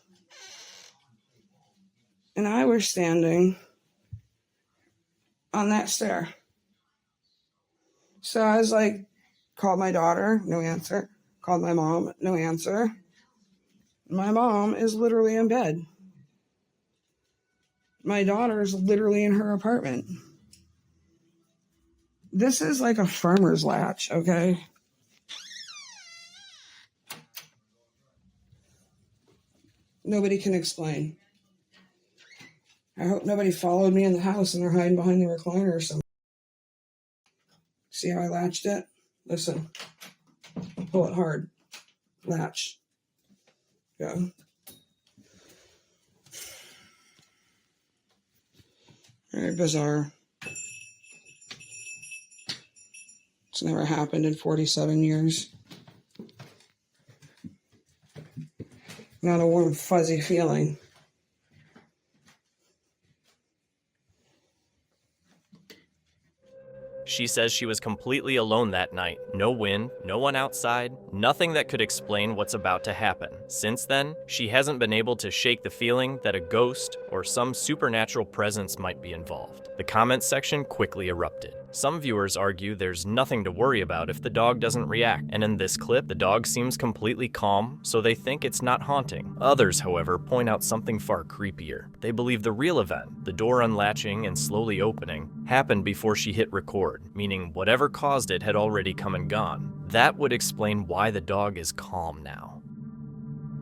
And I was standing on that stair. So I was like, called my daughter, no answer. Called my mom, no answer. My mom is literally in bed. My daughter is literally in her apartment. This is like a farmer's latch, okay? Nobody can explain. I hope nobody followed me in the house and they're hiding behind the recliner or something. See how I latched it? Listen. Pull it hard. Latch. Go. Very bizarre. It's never happened in 47 years. Not a warm, fuzzy feeling. She says she was completely alone that night. No wind, no one outside, nothing that could explain what's about to happen. Since then, she hasn't been able to shake the feeling that a ghost or some supernatural presence might be involved. The comments section quickly erupted. Some viewers argue there's nothing to worry about if the dog doesn't react, and in this clip, the dog seems completely calm, so they think it's not haunting. Others, however, point out something far creepier. They believe the real event, the door unlatching and slowly opening, happened before she hit record, meaning whatever caused it had already come and gone. That would explain why the dog is calm now.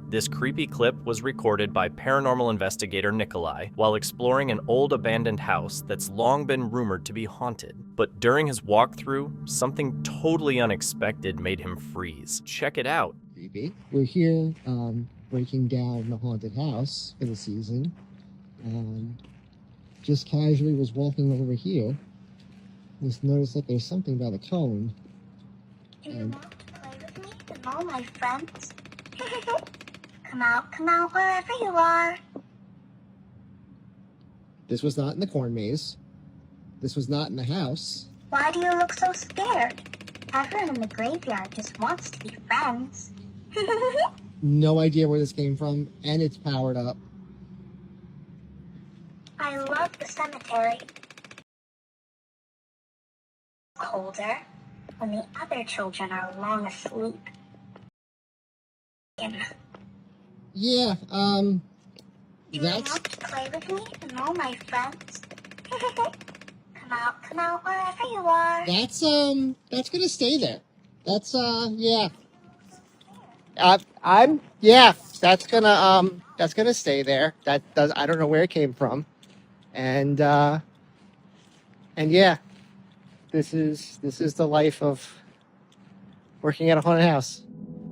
This creepy clip was recorded by paranormal investigator Nikolai while exploring an old abandoned house that's long been rumored to be haunted. But during his walkthrough, something totally unexpected made him freeze. Check it out. Creepy. We're here breaking down the haunted house for the season. Just casually was walking over here. Just noticed that there's something about a cone. Do you want to play with me and all my friends? Come out, wherever you are. This was not in the corn maze. This was not in the house. Why do you look so scared? Everyone in the graveyard just wants to be friends. No idea where this came from, and it's powered up. I love the cemetery. Colder when the other children are long asleep. Yeah, Do you that's... want to play with me and all my friends? Come out, wherever you are. That's gonna stay there. That's, yeah. That's gonna stay there. I don't know where it came from. And yeah, this is the life of working at a haunted house.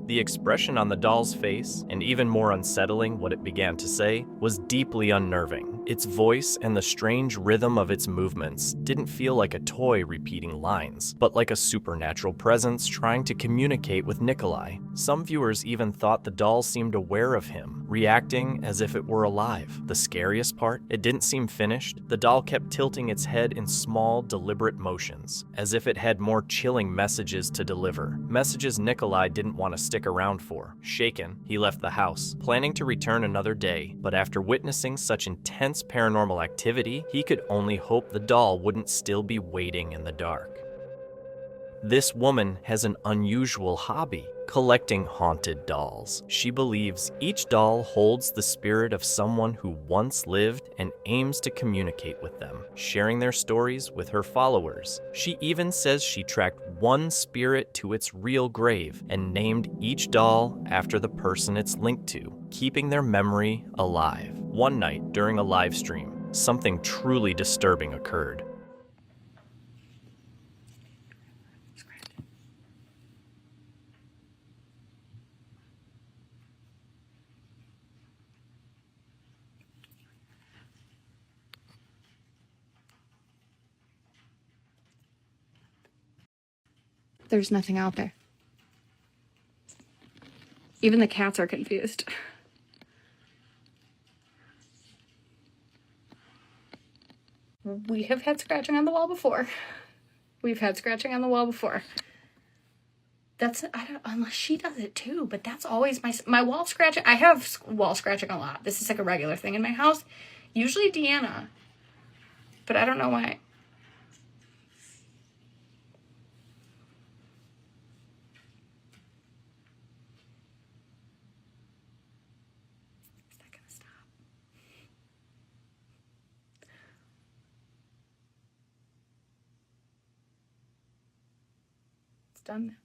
The expression on the doll's face, and even more unsettling what it began to say, was deeply unnerving. Its voice and the strange rhythm of its movements didn't feel like a toy repeating lines, but like a supernatural presence trying to communicate with Nikolai. Some viewers even thought the doll seemed aware of him, reacting as if it were alive. The scariest part, it didn't seem finished. The doll kept tilting its head in small, deliberate motions, as if it had more chilling messages to deliver. Messages Nikolai didn't want to stick around for. Shaken, he left the house, planning to return another day, but after witnessing such intense paranormal activity, he could only hope the doll wouldn't still be waiting in the dark. This woman has an unusual hobby. collecting haunted dolls. She believes each doll holds the spirit of someone who once lived and aims to communicate with them, sharing their stories with her followers. She even says she tracked one spirit to its real grave and named each doll after the person it's linked to, keeping their memory alive. One night during a live stream, something truly disturbing occurred. There's nothing out there. Even the cats are confused. We have had scratching on the wall before. We've had scratching on the wall before. That's, I don't, unless she does it too, but that's always my wall scratching. I have wall scratching a lot. This is like a regular thing in my house. Usually Deanna, but I don't know why. Done.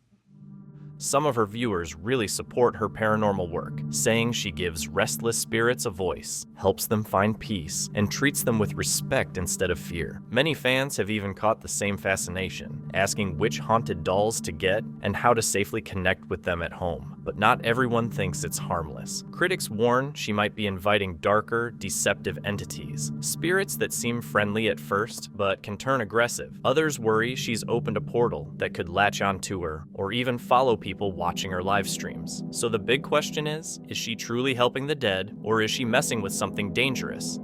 Some of her viewers really support her paranormal work, saying she gives restless spirits a voice, helps them find peace, and treats them with respect instead of fear. Many fans have even caught the same fascination, asking which haunted dolls to get and how to safely connect with them at home. But not everyone thinks it's harmless. Critics warn she might be inviting darker, deceptive entities, spirits that seem friendly at first but can turn aggressive. Others worry she's opened a portal that could latch onto her or even follow people watching her live streams. So the big question is she truly helping the dead, or is she messing with something dangerous?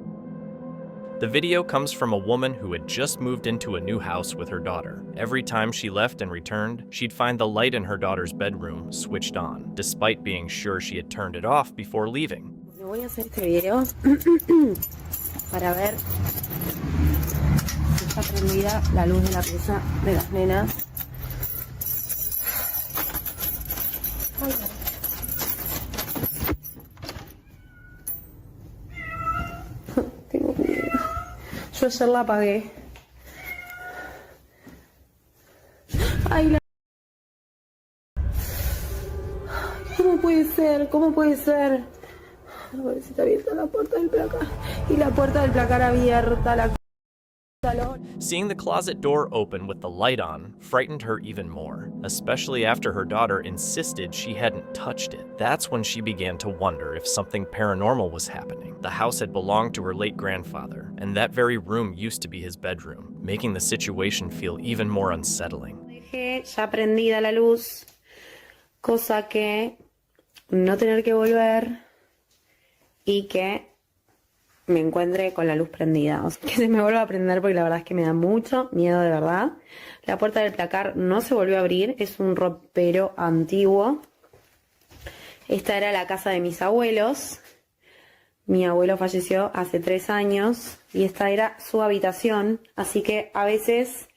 The video comes from a woman who had just moved into a new house with her daughter. Every time she left and returned, she'd find the light in her daughter's bedroom switched on, despite being sure she had turned it off before leaving. Voy a hacer este video para ver si está prendida la luz de la pieza de las nenas. Tengo miedo. Yo ayer la apagué. Ay, la... ¿Cómo puede ser? ¿Cómo puede ser? A ver si está abierta la puerta del placar. Y la puerta del placar abierta, la... Seeing the closet door open with the light on frightened her even more, especially after her daughter insisted she hadn't touched it. That's when she began to wonder if something paranormal was happening. The house had belonged to her late grandfather, and that very room used to be his bedroom, making the situation feel even more unsettling. Dejé ya prendida la luz, cosa que no tener que volver y que me encuentre con la luz prendida, o sea, que se me vuelva a prender, porque la verdad es que me da mucho miedo, de verdad. La puerta del placar no se volvió a abrir, es un ropero antiguo. Esta era la casa de mis abuelos. Mi abuelo falleció hace 3 años y esta era su habitación, así que a veces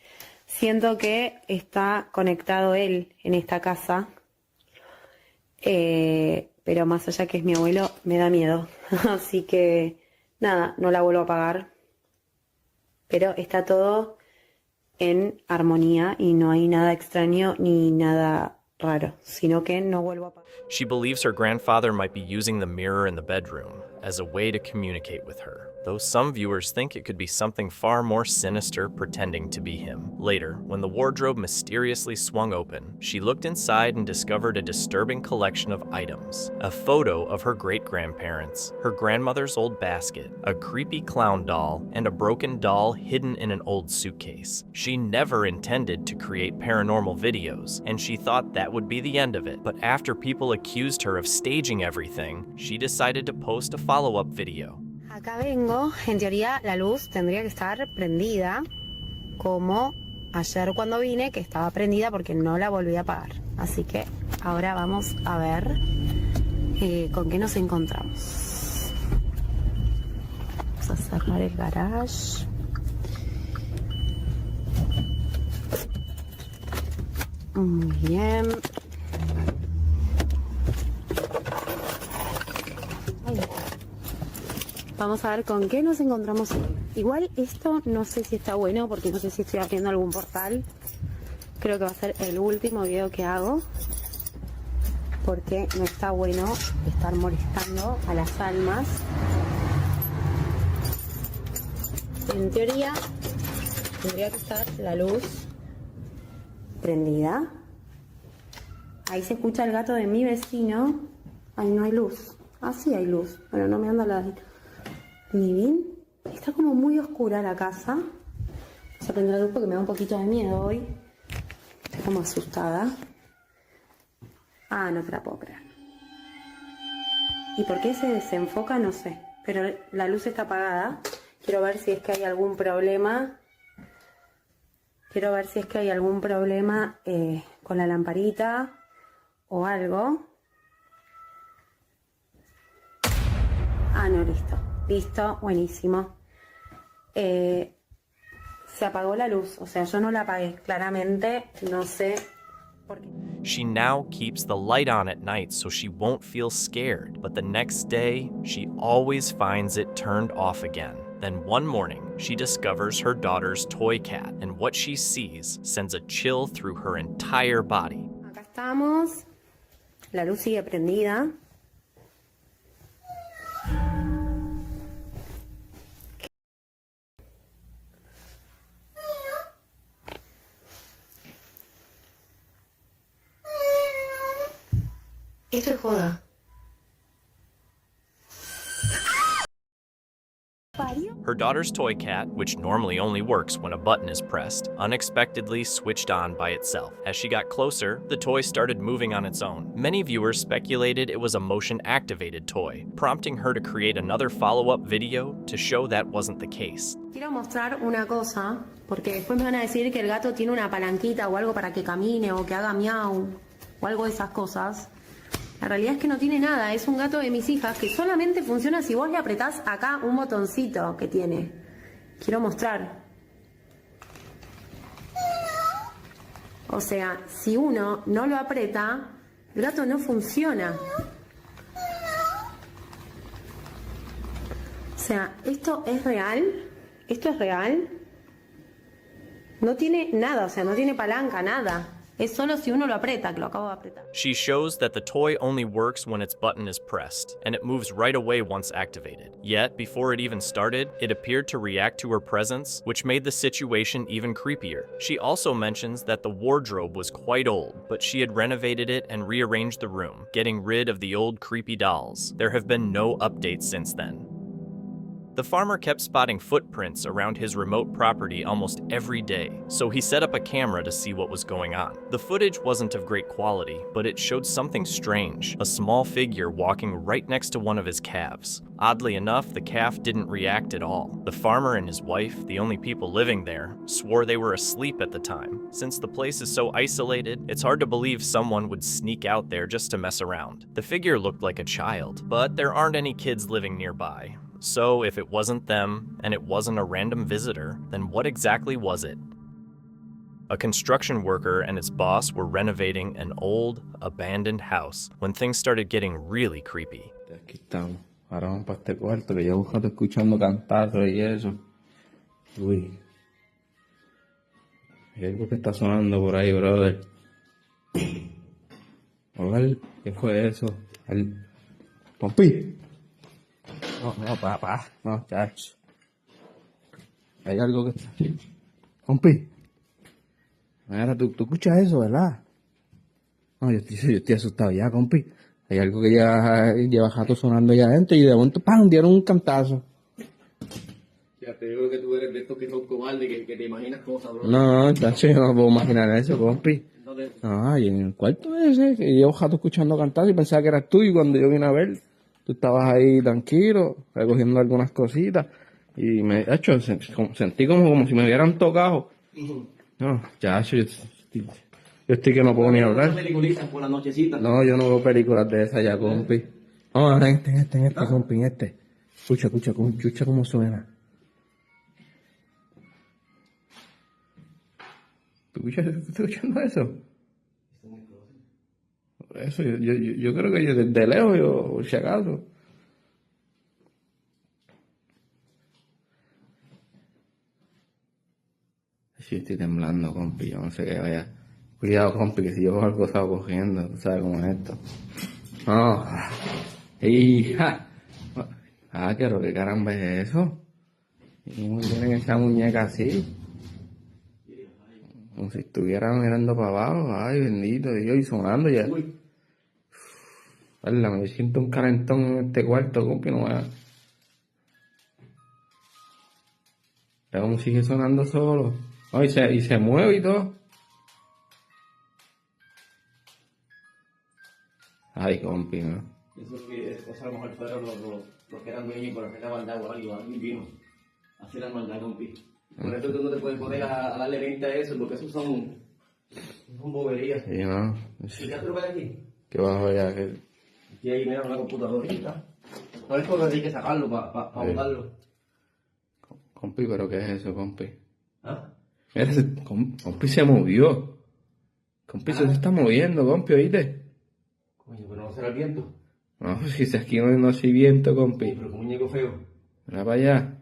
siento que está conectado él en esta casa. Pero más allá que es mi abuelo, me da miedo, así que nada, no la vuelvo a apagar, pero está todo en armonía y no hay nada extraño ni nada raro, sino que no vuelvo a apagar. She believes her grandfather might be using the mirror in the bedroom as a way to communicate with her, though some viewers think it could be something far more sinister pretending to be him. Later, when the wardrobe mysteriously swung open, she looked inside and discovered a disturbing collection of items. A photo of her great-grandparents, her grandmother's old basket, a creepy clown doll, and a broken doll hidden in an old suitcase. She never intended to create paranormal videos, and she thought that would be the end of it. But after people accused her of staging everything, she decided to post a follow-up video. Acá vengo, en teoría la luz tendría que estar prendida, como ayer cuando vine, que estaba prendida porque no la volví a apagar. Así que ahora vamos a ver con qué nos encontramos. Vamos a cerrar el garage. Muy bien. Vamos a ver con qué nos encontramos hoy. Igual esto no sé si está bueno porque no sé si estoy abriendo algún portal. Creo que va a ser el último video que hago. Porque no está bueno estar molestando a las almas. En teoría tendría que estar la luz prendida. Ahí se escucha el gato de mi vecino. Ahí no hay luz. Ah, sí hay luz. Bueno, no me anda la living. Está como muy oscura la casa. Vamos a prender la luz porque me da un poquito de miedo hoy. Estoy como asustada. Ah, no te la puedo creer. ¿Y por qué se desenfoca? No sé. Pero la luz está apagada. Quiero ver si es que hay algún problema. Quiero ver si es que hay algún problema con la lamparita o algo. Ah, no, listo. Listo, buenísimo. Se apagó la luz. O sea, yo no la apagué. Claramente, no sé por qué. She now keeps the light on at night so she won't feel scared, but the next day, she always finds it turned off again. Then one morning, she discovers her daughter's toy cat, and what she sees sends a chill through her entire body. Acá estamos. La luz sigue prendida. Esto es joda. Her daughter's toy cat, which normally only works when a button is pressed, unexpectedly switched on by itself. As she got closer, the toy started moving on its own. Many viewers speculated it was a motion-activated toy, prompting her to create another follow-up video to show that wasn't the case. Quiero mostrar una cosa, porque después me van a decir que el gato tiene una palanquita o algo para que camine o que haga miau o algo de esas cosas. La realidad es que no tiene nada, es un gato de mis hijas que solamente funciona si vos le apretás acá un botoncito que tiene. Quiero mostrar. O sea, si uno no lo aprieta, el gato no funciona. O sea, esto es real. Esto es real. No tiene nada, o sea, no tiene palanca, nada. Es solo si uno lo aprieta, que lo acabo de apretar. She shows that the toy only works when its button is pressed, and it moves right away once activated. Yet, before it even started, it appeared to react to her presence, which made the situation even creepier. She also mentions that the wardrobe was quite old, but she had renovated it and rearranged the room, getting rid of the old creepy dolls. There have been no updates since then. The farmer kept spotting footprints around his remote property almost every day, so he set up a camera to see what was going on. The footage wasn't of great quality, but it showed something strange, a small figure walking right next to one of his calves. Oddly enough, the calf didn't react at all. The farmer and his wife, the only people living there, swore they were asleep at the time. Since the place is so isolated, it's hard to believe someone would sneak out there just to mess around. The figure looked like a child, but there aren't any kids living nearby. So, if it wasn't them, and it wasn't a random visitor, then what exactly was it? A construction worker and its boss were renovating an old, abandoned house when things started getting really creepy. Aquí estamos. Ahora vamos para este cuarto que llevo un rato escuchando cantazos y eso. Uy. Hay algo que está sonando por ahí, brother. Oiga, ¿qué fue eso? Pompi. No, papá. No, chacho. Hay algo que está... Compi. Mira, tú escuchas eso, ¿verdad? No, yo estoy asustado ya, compi. Hay algo que lleva rato sonando allá adentro y de momento, ¡pam!, dieron un cantazo. Ya te digo que tú eres de estos que son cobardes, que te imaginas cosas, bro. No, chacho, yo no puedo imaginar eso, compi. No, y en el cuarto ese, que llevo rato escuchando cantar y pensaba que eras tú, y cuando yo vine a ver, tú estabas ahí tranquilo, recogiendo algunas cositas, y me hecho sentí como si me hubieran tocado. No, chacho, yo estoy que no puedo ni hablar. ¿Peliculitas por la nochecita? No, yo no veo películas de esas ya, compi. No, en este, compi, en este. Escucha cómo suena. ¿Tú estás escuchando eso? Eso, yo creo que yo desde lejos, si acaso. Sí, estoy temblando, compi. Yo no sé qué vaya. Cuidado, compi, que si yo cojo algo salgo cogiendo. Tú sabes cómo es esto. No. ¡Hija! Ah, pero qué caramba es eso. ¿Y cómo tienen esa muñeca así? Como si estuvieran mirando para abajo. Ay, bendito Dios, y sonando ya. Hola, me siento un calentón en este cuarto, compi, no me... Pero como sigue sonando solo. Oh, y se mueve y todo. Ay, compi, ¿no? Eso a lo mejor fueron los que eran dueños por hacer la maldad o algo, alguien vino a hacer la maldad, compi. Por eso tú no te puedes poner a darle 20 a eso, porque esos son boberías. Sí, ¿no? ¿Y ya te lo ves aquí? ¿Qué bajo allá? ¿Qué? Y ahí mira una computadorita. No es porque hay que sacarlo para botarlo. Compi, ¿pero qué es eso, compi? ¿Ah? Mira, compi se movió. Compi se está moviendo, compi, ¿oíste? Coño, pero no será el viento. No, si aquí no hay viento, compi. Pero como un muñeco feo. Mira para allá.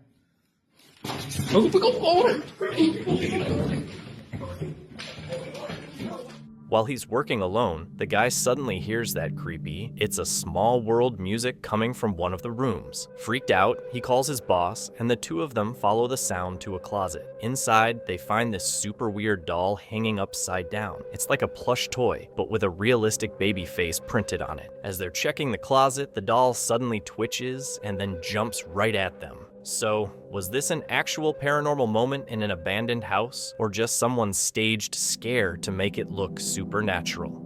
While he's working alone, the guy suddenly hears that creepy, "It's a Small World" music coming from one of the rooms. Freaked out, he calls his boss, and the two of them follow the sound to a closet. Inside, they find this super weird doll hanging upside down. It's like a plush toy, but with a realistic baby face printed on it. As they're checking the closet, the doll suddenly twitches and then jumps right at them. So, was this an actual paranormal moment in an abandoned house, or just someone's staged scare to make it look supernatural?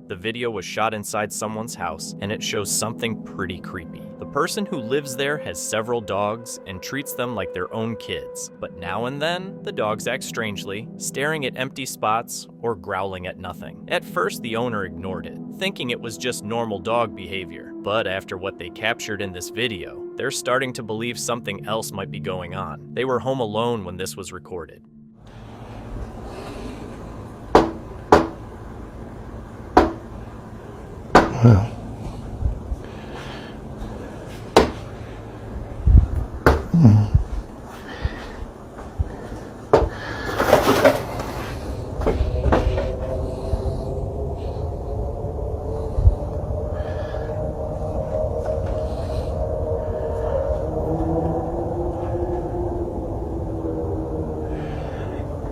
The video was shot inside someone's house, and it shows something pretty creepy. The person who lives there has several dogs and treats them like their own kids, but now and then, the dogs act strangely, staring at empty spots or growling at nothing. At first, the owner ignored it, thinking it was just normal dog behavior, but after what they captured in this video, they're starting to believe something else might be going on. They were home alone when this was recorded. Well.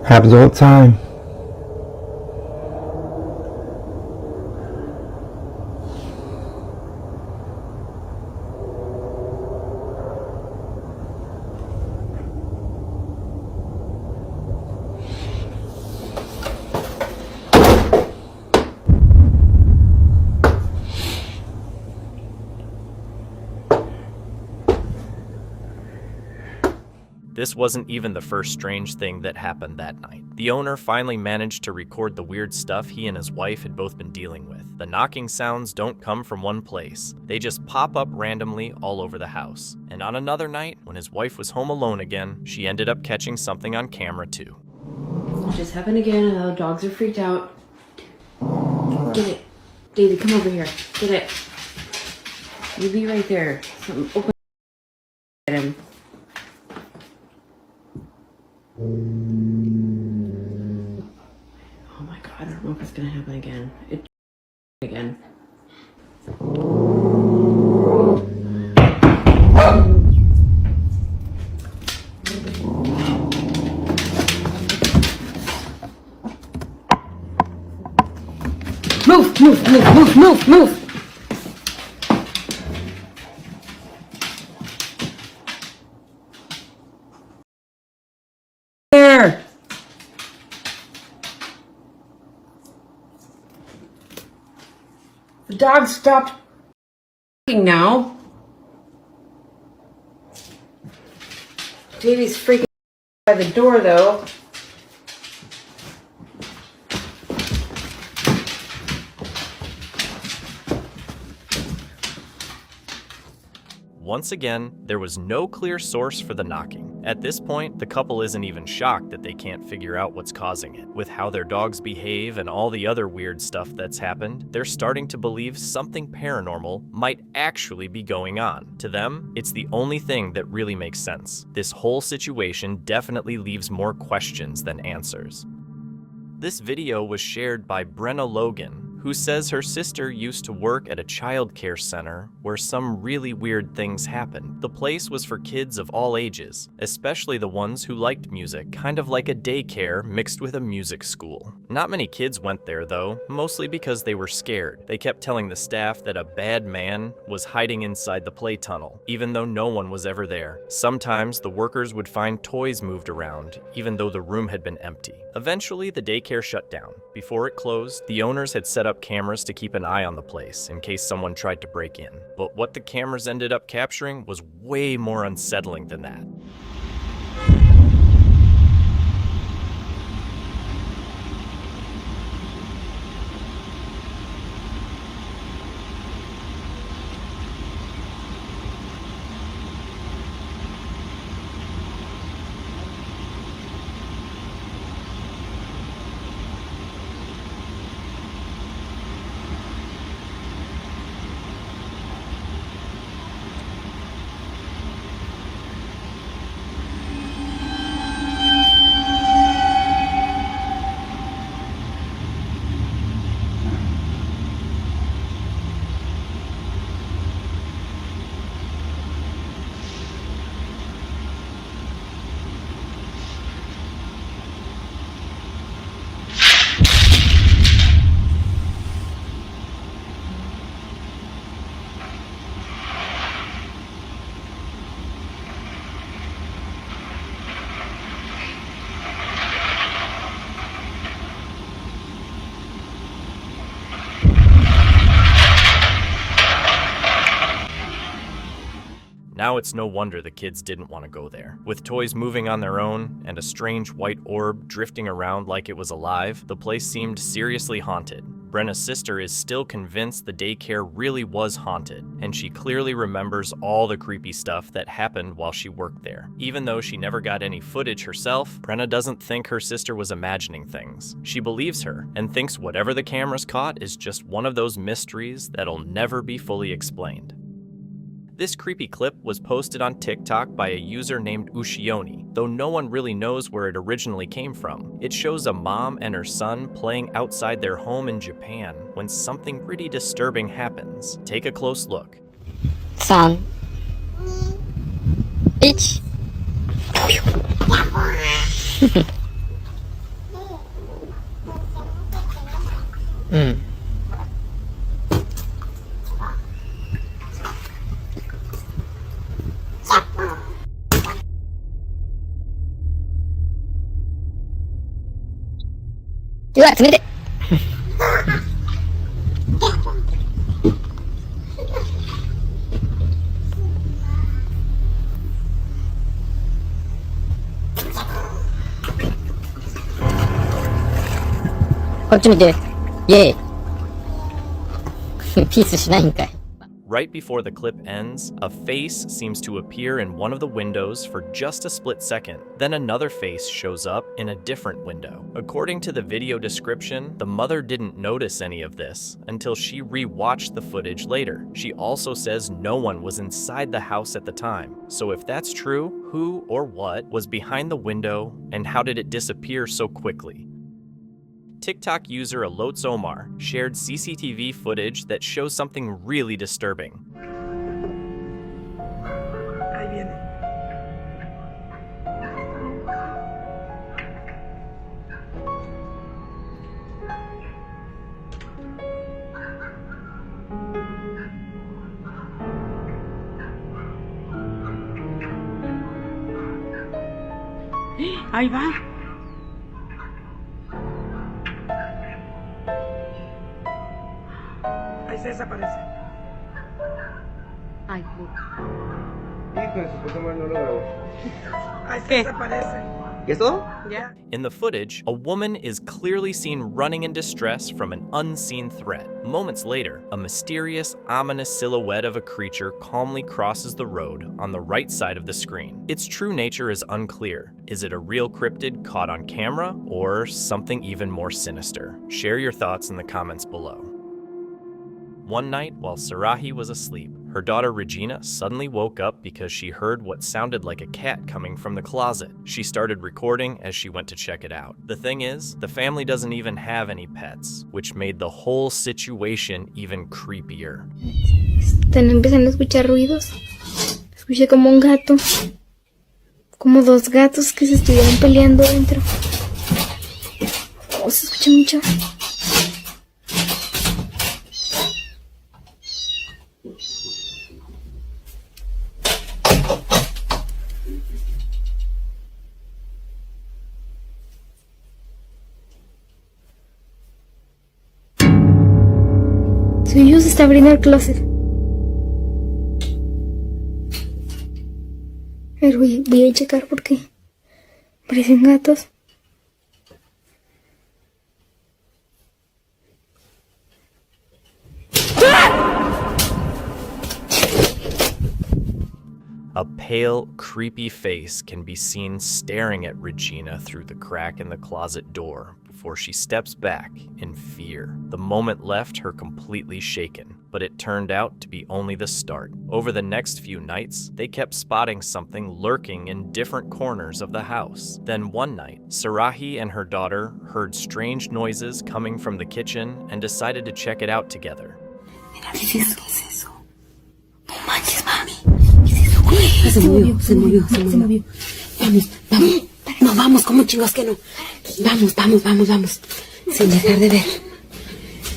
Happens all the time. This wasn't even the first strange thing that happened that night. The owner finally managed to record the weird stuff he and his wife had both been dealing with. The knocking sounds don't come from one place. They just pop up randomly all over the house. And on another night, when his wife was home alone again, she ended up catching something on camera too. It just happened again, and the dogs are freaked out. Get it. David, come over here. Get it. You be right there. Open. Get him. Oh my god, I don't know if it's gonna happen again. It again. Move, move, move, move, move, move! There! The dog stopped now. Davey's freaking by the door though. Once again, there was no clear source for the knocking. At this point, the couple isn't even shocked that they can't figure out what's causing it. With how their dogs behave and all the other weird stuff that's happened, they're starting to believe something paranormal might actually be going on. To them, it's the only thing that really makes sense. This whole situation definitely leaves more questions than answers. This video was shared by Brenna Logan, who says her sister used to work at a child care center where some really weird things happened. The place was for kids of all ages, especially the ones who liked music, kind of like a daycare mixed with a music school. Not many kids went there though, mostly because they were scared. They kept telling the staff that a bad man was hiding inside the play tunnel, even though no one was ever there. Sometimes the workers would find toys moved around, even though the room had been empty. Eventually, the daycare shut down. Before it closed, the owners had set up cameras to keep an eye on the place in case someone tried to break in. But what the cameras ended up capturing was way more unsettling than that. Now it's no wonder the kids didn't want to go there. With toys moving on their own and a strange white orb drifting around like it was alive, the place seemed seriously haunted. Brenna's sister is still convinced the daycare really was haunted, and she clearly remembers all the creepy stuff that happened while she worked there. Even though she never got any footage herself, Brenna doesn't think her sister was imagining things. She believes her and thinks whatever the cameras caught is just one of those mysteries that'll never be fully explained. This creepy clip was posted on TikTok by a user named Ushioni, though no one really knows where it originally came from. It shows a mom and her son playing outside their home in Japan when something pretty disturbing happens. Take a close look. 3, 1 うわ、冷て。こっち見て。イェイ。ピースしないんかい。 Right before the clip ends, a face seems to appear in one of the windows for just a split second. Then another face shows up in a different window. According to the video description, the mother didn't notice any of this until she re-watched the footage later. She also says no one was inside the house at the time. So if that's true, who or what was behind the window and how did it disappear so quickly? TikTok user Alotz Omar shared CCTV footage that shows something really disturbing. Ahí viene. Ahí va. Ahí se desaparece. Ay, puta. Ahí se desaparece. Yeah. In the footage, a woman is clearly seen running in distress from an unseen threat. Moments later, a mysterious, ominous silhouette of a creature calmly crosses the road on the right side of the screen. Its true nature is unclear. Is it a real cryptid caught on camera, or something even more sinister? Share your thoughts in the comments below. One night, while Sarahi was asleep, her daughter Regina suddenly woke up because she heard what sounded like a cat coming from the closet. She started recording as she went to check it out. The thing is, the family doesn't even have any pets, which made the whole situation even creepier. Están empezando a escuchar ruidos. Escuché como un gato. Como dos gatos que se estuvieran peleando dentro. Oh, se escucha mucho. Su hijo se está abriendo el closet. A ver, voy a checar porque parecen gatos. A pale, creepy face can be seen staring at Regina through the crack in the closet door before she steps back in fear. The moment left her completely shaken, but it turned out to be only the start. Over the next few nights, they kept spotting something lurking in different corners of the house. Then one night, Sarahi and her daughter heard strange noises coming from the kitchen and decided to check it out together. ¿Qué es eso? No manches, mami. ¿Qué es eso, güey? Se movió. Vamos. No, vamos, ¿cómo chingos que no? Vamos. Sin dejar de ver.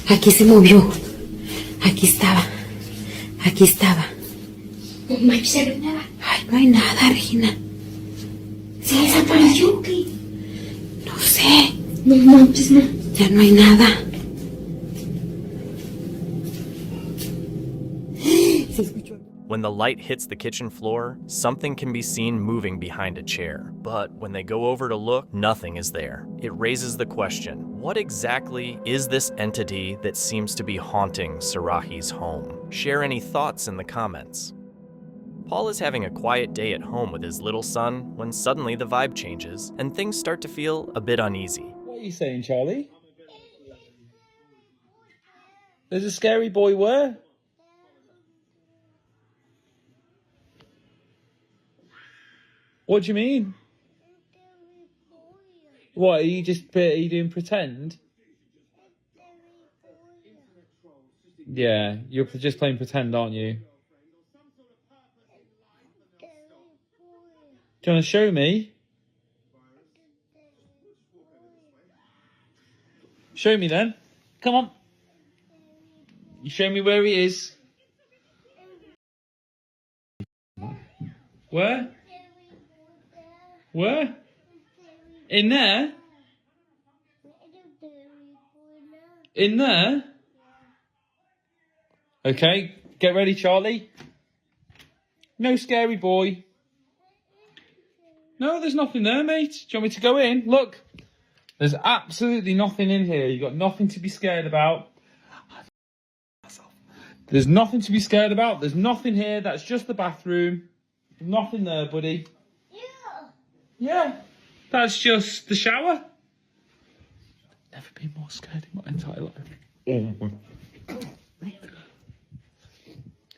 Aquí se movió. Aquí estaba. No manches, no hay nada. Ay, no hay nada, Regina. ¿Se desapareció o qué? No sé. No manches, no. Ya no hay nada. When the light hits the kitchen floor, something can be seen moving behind a chair. But when they go over to look, nothing is there. It raises the question, what exactly is this entity that seems to be haunting Sarahi's home? Share any thoughts in the comments. Paul is having a quiet day at home with his little son when suddenly the vibe changes and things start to feel a bit uneasy. What are you saying, Charlie? There's a scary boy where? What do you mean? What, are you doing pretend? Yeah, you're just playing pretend, aren't you? Do you want to show me? Show me then. Come on. You show me where he is. Where? Where? In there? In there? Okay, get ready, Charlie. No scary boy. No, there's nothing there, mate. Do you want me to go in? Look. There's absolutely nothing in here. You've got nothing to be scared about. There's nothing to be scared about. There's nothing here. That's just the bathroom. Nothing there, buddy. Yeah, that's just the shower. Never been more scared in my entire life.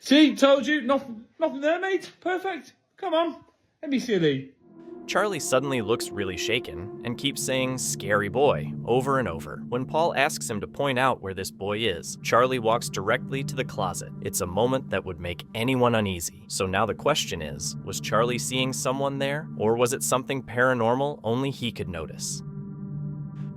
See, told you, nothing there, mate. Perfect. Come on, don't be silly. Charlie suddenly looks really shaken and keeps saying "scary boy" over and over. When Paul asks him to point out where this boy is, Charlie walks directly to the closet. It's a moment that would make anyone uneasy. So now the question is, was Charlie seeing someone there, or was it something paranormal only he could notice?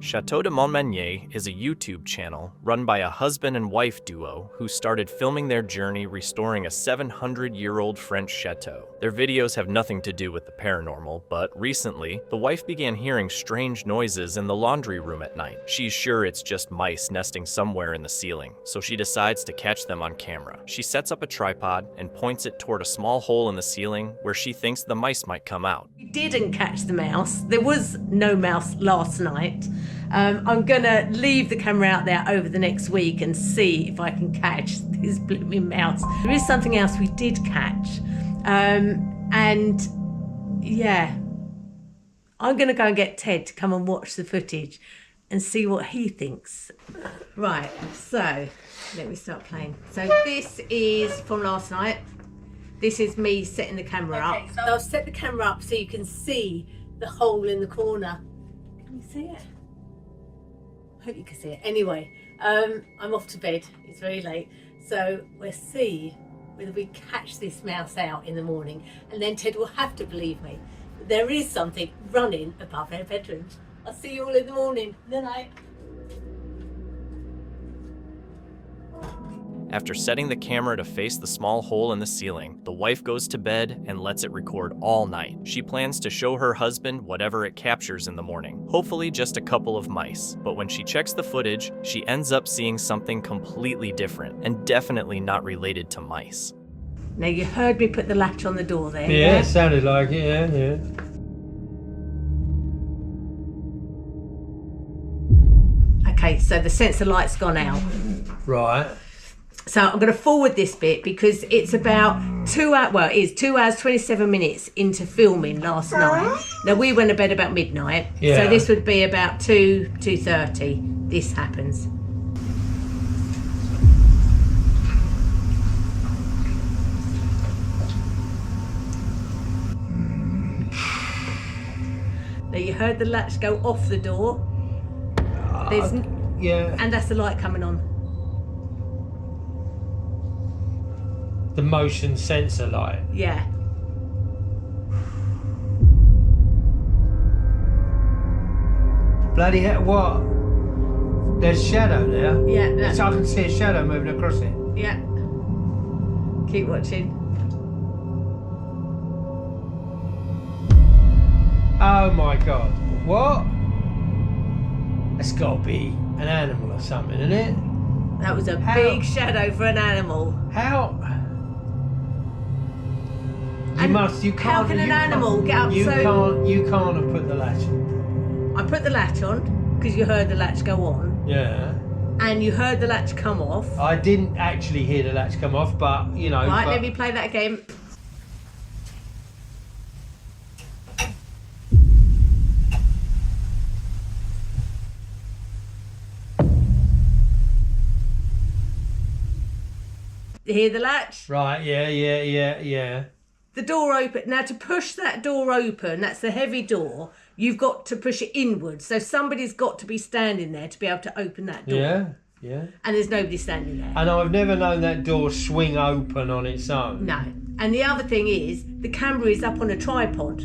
Chateau de Montmagny is a YouTube channel run by a husband and wife duo who started filming their journey restoring a 700-year-old French chateau. Their videos have nothing to do with the paranormal, but recently, the wife began hearing strange noises in the laundry room at night. She's sure it's just mice nesting somewhere in the ceiling, so she decides to catch them on camera. She sets up a tripod and points it toward a small hole in the ceiling where she thinks the mice might come out. We didn't catch the mouse. There was no mouse last night. I'm gonna leave the camera out there over the next week and see if I can catch this blooming mouse. There is something else we did catch. And yeah, I'm gonna go and get Ted to come and watch the footage and see what he thinks. Right, so let me start playing. So this is from last night. This is me setting the camera up. So I'll set the camera up so you can see the hole in the corner. Can you see it? I hope you can see it. Anyway, I'm off to bed. It's very late. So we'll see whether we catch this mouse out in the morning, and then Ted will have to believe me. There is something running above our bedrooms. I'll see you all in the morning. Good night. After setting the camera to face the small hole in the ceiling, the wife goes to bed and lets it record all night. She plans to show her husband whatever it captures in the morning, hopefully just a couple of mice. But when she checks the footage, she ends up seeing something completely different and definitely not related to mice. Now you heard me put the latch on the door there. Yeah, it sounded like it, yeah. Okay, so the sensor light's gone out. Right. So I'm going to forward this bit because it's about 2 hours, well, it is 2 hours, 27 minutes into filming last night. Now, we went to bed about midnight. Yeah. So this would be about 2:30. This happens. Now, you heard the latch go off the door. Yeah. And that's the light coming on. The motion sensor light. Yeah. Bloody hell, what? There's shadow there? Yeah. So I can see a shadow moving across it. Yeah. Keep watching. Oh my god. What? It's got to be an animal or something, isn't it? That was a big shadow for an animal. How? You can't. How can an animal get up You so... You can't have put the latch on. I put the latch on because you heard the latch go on. Yeah. And you heard the latch come off. I didn't actually hear the latch come off, but you know. Right, let me play that again. You hear the latch? Right, yeah. The door open. Now to push that door open, that's the heavy door, you've got to push it inwards. So somebody's got to be standing there to be able to open that door. Yeah. And there's nobody standing there. And I've never known that door swing open on its own. No. And the other thing is, the camera is up on a tripod.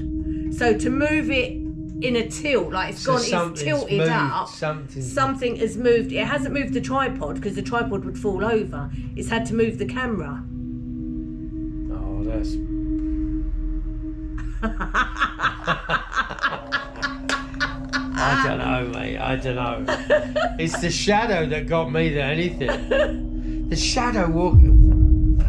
So to move it in a tilt, like it's tilted up, something has moved. It hasn't moved the tripod because the tripod would fall over. It's had to move the camera. Oh, that's... I don't know, mate. I don't know. It's the shadow that got me than anything. The shadow walking. I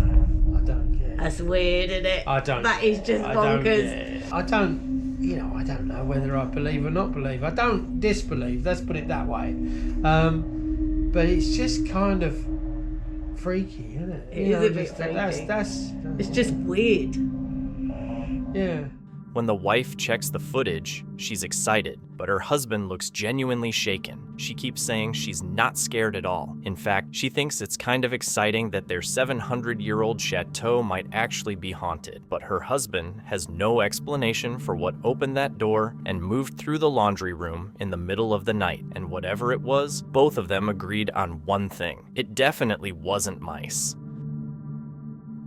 don't get it. That's weird, isn't it? I don't. That is just bonkers. I don't. You know, I don't know whether I believe or not believe. I don't disbelieve. Let's put it that way. But it's just kind of freaky, isn't it? It is a bit freaky. It's just weird. Yeah. When the wife checks the footage, she's excited, but her husband looks genuinely shaken. She keeps saying she's not scared at all. In fact, she thinks it's kind of exciting that their 700-year-old chateau might actually be haunted, but her husband has no explanation for what opened that door and moved through the laundry room in the middle of the night, and whatever it was, both of them agreed on one thing. It definitely wasn't mice.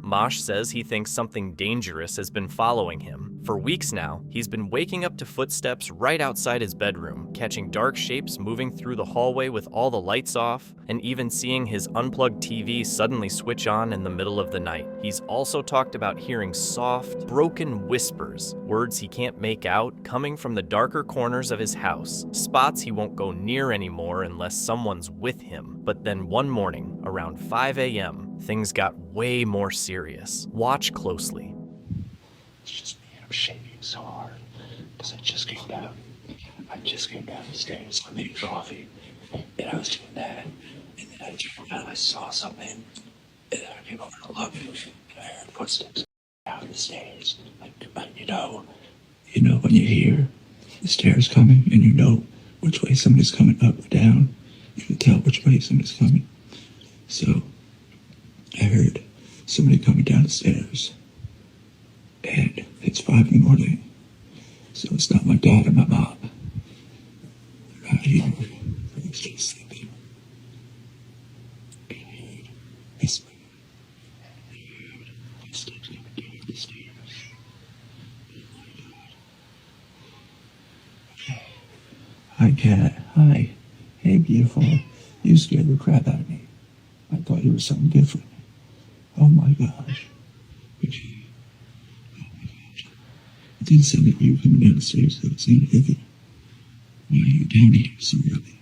Mosh says he thinks something dangerous has been following him. For weeks now, he's been waking up to footsteps right outside his bedroom, catching dark shapes moving through the hallway with all the lights off, and even seeing his unplugged TV suddenly switch on in the middle of the night. He's also talked about hearing soft, broken whispers, words he can't make out, coming from the darker corners of his house, spots he won't go near anymore unless someone's with him. But then one morning, around 5 a.m., things got way more serious. Watch closely. It's just me, and I'm shaking so hard because I just came down the stairs. I made coffee, and I was doing that, and then I turned around, I saw something, and then I came over to look, and I heard footsteps down the stairs. Like, you know when you hear the stairs coming, and you know which way somebody's coming, up or down. You can tell which way somebody's coming. So I heard somebody coming down the stairs. And it's 5 in the morning, so it's not my dad or my mom. They're not here. They're still sleeping. I heard whispering. I heard footsteps coming down the stairs. Oh my God. Okay. Hi, cat. Hi. Hey, beautiful. You scared the crap out of me. I thought you were something different. Oh my gosh. Okay. It didn't sound like you were coming down the stairs, though. It sounded heavy. Why are you down here so early?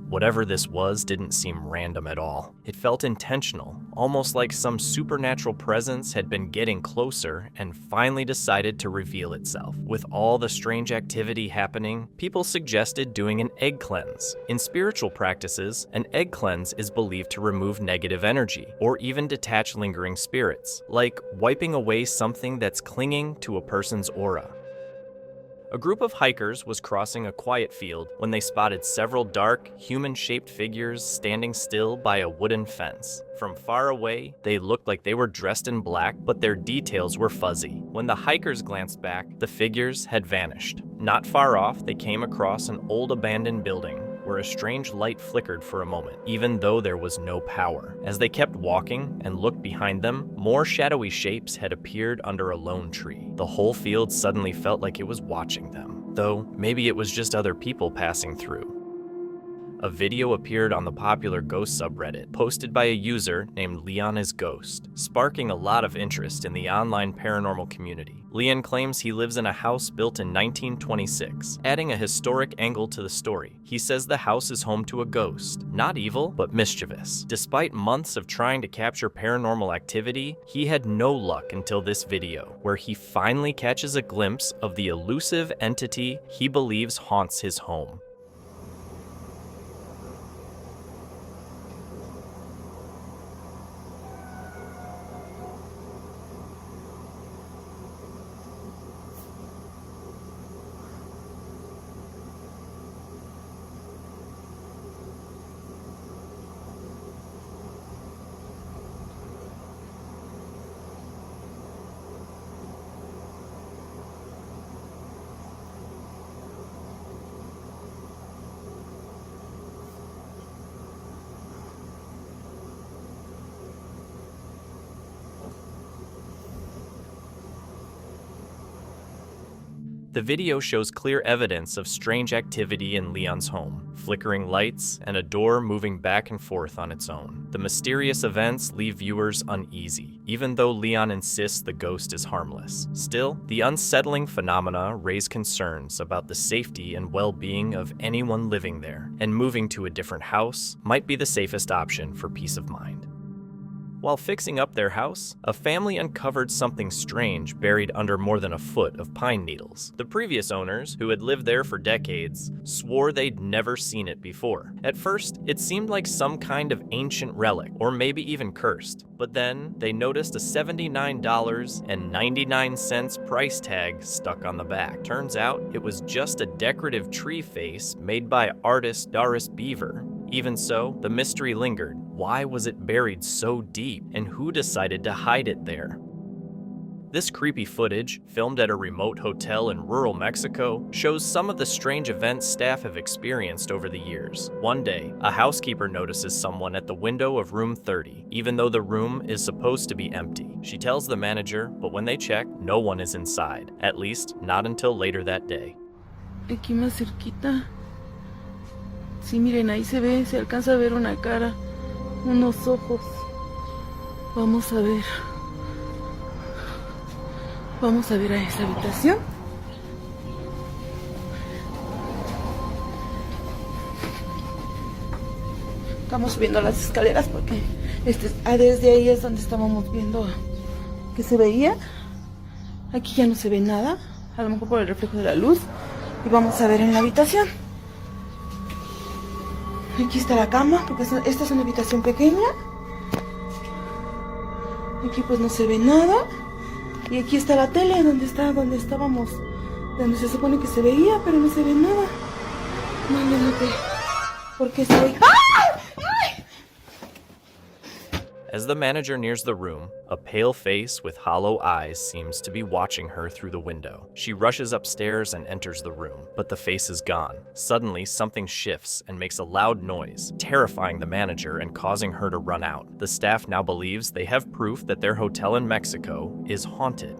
Whatever this was didn't seem random at all. It felt intentional, almost like some supernatural presence had been getting closer and finally decided to reveal itself. With all the strange activity happening, people suggested doing an egg cleanse. In spiritual practices, an egg cleanse is believed to remove negative energy, or even detach lingering spirits, like wiping away something that's clinging to a person's aura. A group of hikers was crossing a quiet field when they spotted several dark, human-shaped figures standing still by a wooden fence. From far away, they looked like they were dressed in black, but their details were fuzzy. When the hikers glanced back, the figures had vanished. Not far off, they came across an old abandoned building where a strange light flickered for a moment, even though there was no power. As they kept walking and looked behind them, more shadowy shapes had appeared under a lone tree. The whole field suddenly felt like it was watching them, though maybe it was just other people passing through. A video appeared on the popular ghost subreddit, posted by a user named Leon is Ghost, sparking a lot of interest in the online paranormal community. Leon claims he lives in a house built in 1926, adding a historic angle to the story. He says the house is home to a ghost, not evil, but mischievous. Despite months of trying to capture paranormal activity, he had no luck until this video, where he finally catches a glimpse of the elusive entity he believes haunts his home. The video shows clear evidence of strange activity in Leon's home, flickering lights and a door moving back and forth on its own. The mysterious events leave viewers uneasy, even though Leon insists the ghost is harmless. Still, the unsettling phenomena raise concerns about the safety and well-being of anyone living there, and moving to a different house might be the safest option for peace of mind. While fixing up their house, a family uncovered something strange buried under more than a foot of pine needles. The previous owners, who had lived there for decades, swore they'd never seen it before. At first, it seemed like some kind of ancient relic, or maybe even cursed. But then, they noticed a $79.99 price tag stuck on the back. Turns out, it was just a decorative tree face made by artist Doris Beaver. Even so, the mystery lingered. Why was it buried so deep, and who decided to hide it there? This creepy footage, filmed at a remote hotel in rural Mexico, shows some of the strange events staff have experienced over the years. One day, a housekeeper notices someone at the window of room 30, even though the room is supposed to be empty. She tells the manager, but when they check, no one is inside, at least not until later that day. Aquí más cerquita. Sí, miren, ahí se alcanza a ver una cara, unos ojos. Vamos a ver. Vamos a ver a esa habitación. Estamos subiendo las escaleras porque desde ahí es donde estábamos viendo que se veía. Aquí ya no se ve nada, a lo mejor por el reflejo de la luz. Y vamos a ver en la habitación. Aquí está la cama, porque esta es una habitación pequeña. Aquí pues no se ve nada. Y aquí está la tele, donde estábamos, donde se supone que se veía, pero no se ve nada. No sé por qué se ve. As the manager nears the room, a pale face with hollow eyes seems to be watching her through the window. She rushes upstairs and enters the room, but the face is gone. Suddenly, something shifts and makes a loud noise, terrifying the manager and causing her to run out. The staff now believes they have proof that their hotel in Mexico is haunted.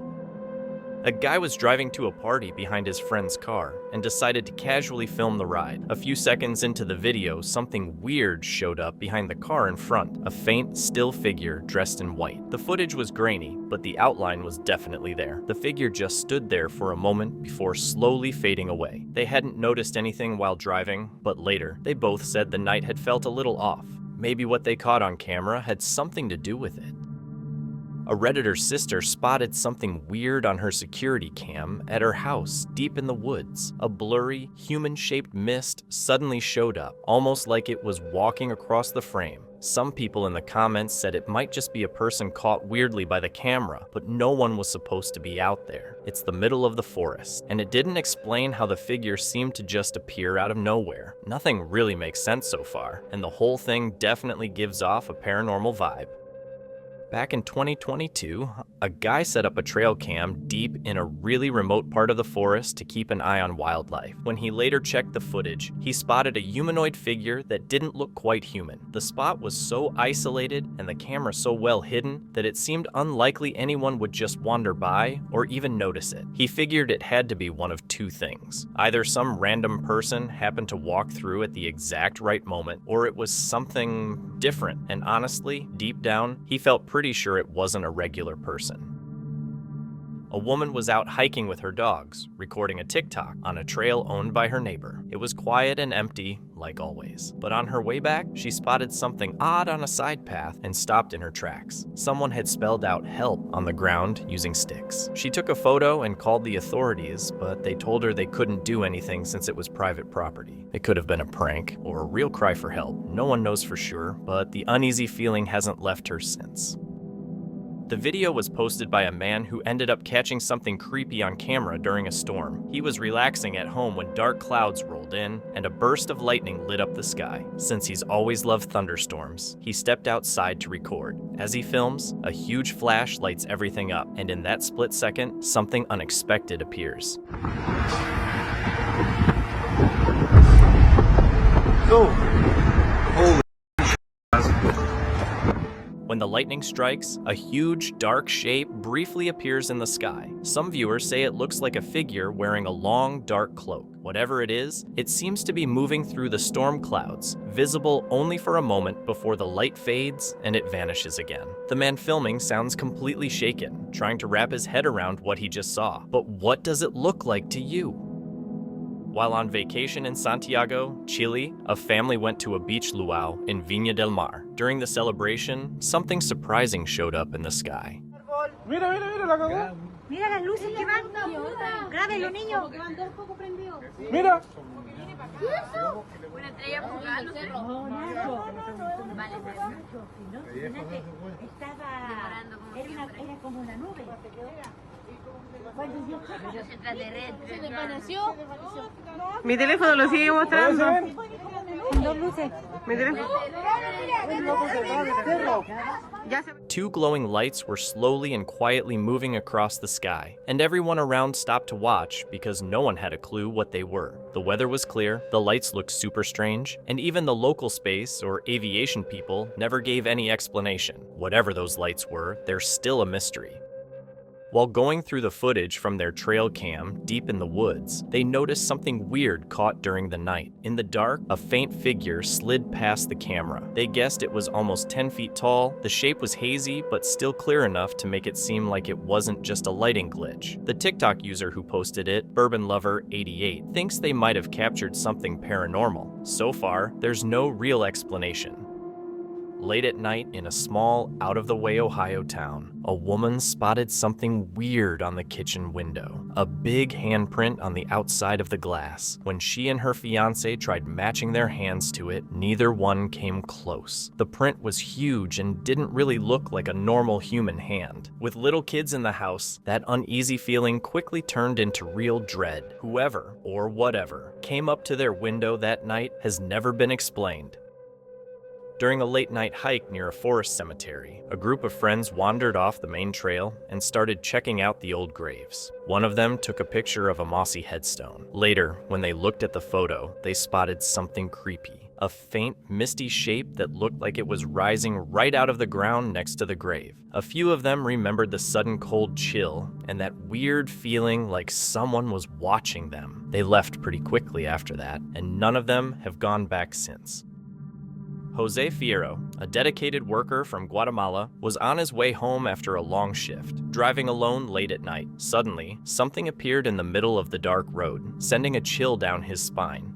A guy was driving to a party behind his friend's car and decided to casually film the ride. A few seconds into the video, something weird showed up behind the car in front, a faint, still figure dressed in white. The footage was grainy, but the outline was definitely there. The figure just stood there for a moment before slowly fading away. They hadn't noticed anything while driving, but later, they both said the night had felt a little off. Maybe what they caught on camera had something to do with it. A Redditor's sister spotted something weird on her security cam at her house deep in the woods. A blurry, human-shaped mist suddenly showed up, almost like it was walking across the frame. Some people in the comments said it might just be a person caught weirdly by the camera, but no one was supposed to be out there. It's the middle of the forest, and it didn't explain how the figure seemed to just appear out of nowhere. Nothing really makes sense so far, and the whole thing definitely gives off a paranormal vibe. Back in 2022, a guy set up a trail cam deep in a really remote part of the forest to keep an eye on wildlife. When he later checked the footage, he spotted a humanoid figure that didn't look quite human. The spot was so isolated and the camera so well hidden that it seemed unlikely anyone would just wander by or even notice it. He figured it had to be one of two things. Either some random person happened to walk through at the exact right moment, or it was something different. And honestly, deep down, he felt pretty sure it wasn't a regular person. A woman was out hiking with her dogs, recording a TikTok on a trail owned by her neighbor. It was quiet and empty, like always. But on her way back, she spotted something odd on a side path and stopped in her tracks. Someone had spelled out "help" on the ground using sticks. She took a photo and called the authorities, but they told her they couldn't do anything since it was private property. It could have been a prank or a real cry for help. No one knows for sure, but the uneasy feeling hasn't left her since. The video was posted by a man who ended up catching something creepy on camera during a storm. He was relaxing at home when dark clouds rolled in and a burst of lightning lit up the sky. Since he's always loved thunderstorms, he stepped outside to record. As he films, a huge flash lights everything up, and in that split second, something unexpected appears. When the lightning strikes, a huge, dark shape briefly appears in the sky. Some viewers say it looks like a figure wearing a long, dark cloak. Whatever it is, it seems to be moving through the storm clouds, visible only for a moment before the light fades and it vanishes again. The man filming sounds completely shaken, trying to wrap his head around what he just saw. But what does it look like to you? While on vacation in Santiago, Chile, a family went to a beach luau in Viña del Mar. During the celebration, something surprising showed up in the sky. Mira, la cagó. Mira las luces que van. Grábenlo, niño. Mira. ¿Qué es eso? Una estrella fugaz, no sé. No. Vale, era como una nube. Se desvaneció. Mi teléfono lo sigue mostrando. Dos luces. Two glowing lights were slowly and quietly moving across the sky, and everyone around stopped to watch because no one had a clue what they were. The weather was clear, the lights looked super strange, and even the local space or aviation people never gave any explanation. Whatever those lights were, they're still a mystery. While going through the footage from their trail cam deep in the woods, they noticed something weird caught during the night. In the dark, a faint figure slid past the camera. They guessed it was almost 10 feet tall. The shape was hazy, but still clear enough to make it seem like it wasn't just a lighting glitch. The TikTok user who posted it, BourbonLover88, thinks they might have captured something paranormal. So far, there's no real explanation. Late at night in a small, out-of-the-way Ohio town, a woman spotted something weird on the kitchen window. A big handprint on the outside of the glass. When she and her fiancé tried matching their hands to it, neither one came close. The print was huge and didn't really look like a normal human hand. With little kids in the house, that uneasy feeling quickly turned into real dread. Whoever, or whatever, came up to their window that night has never been explained. During a late-night hike near a forest cemetery, a group of friends wandered off the main trail and started checking out the old graves. One of them took a picture of a mossy headstone. Later, when they looked at the photo, they spotted something creepy. A faint, misty shape that looked like it was rising right out of the ground next to the grave. A few of them remembered the sudden cold chill and that weird feeling like someone was watching them. They left pretty quickly after that, and none of them have gone back since. Jose Fierro, a dedicated worker from Guatemala, was on his way home after a long shift, driving alone late at night. Suddenly, something appeared in the middle of the dark road, sending a chill down his spine.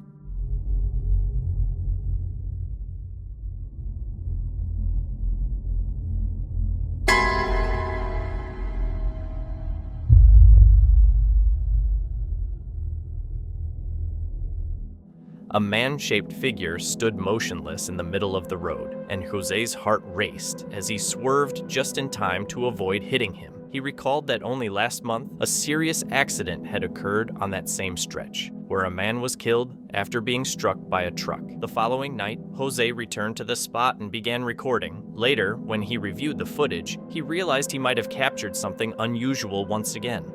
A man-shaped figure stood motionless in the middle of the road, and Jose's heart raced as he swerved just in time to avoid hitting him. He recalled that only last month, a serious accident had occurred on that same stretch, where a man was killed after being struck by a truck. The following night, Jose returned to the spot and began recording. Later, when he reviewed the footage, he realized he might have captured something unusual once again.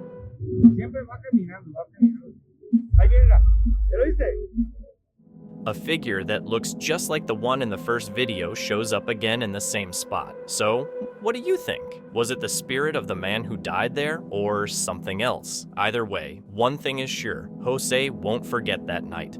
A figure that looks just like the one in the first video shows up again in the same spot. So, what do you think? Was it the spirit of the man who died there, or something else? Either way, one thing is sure, Jose won't forget that night.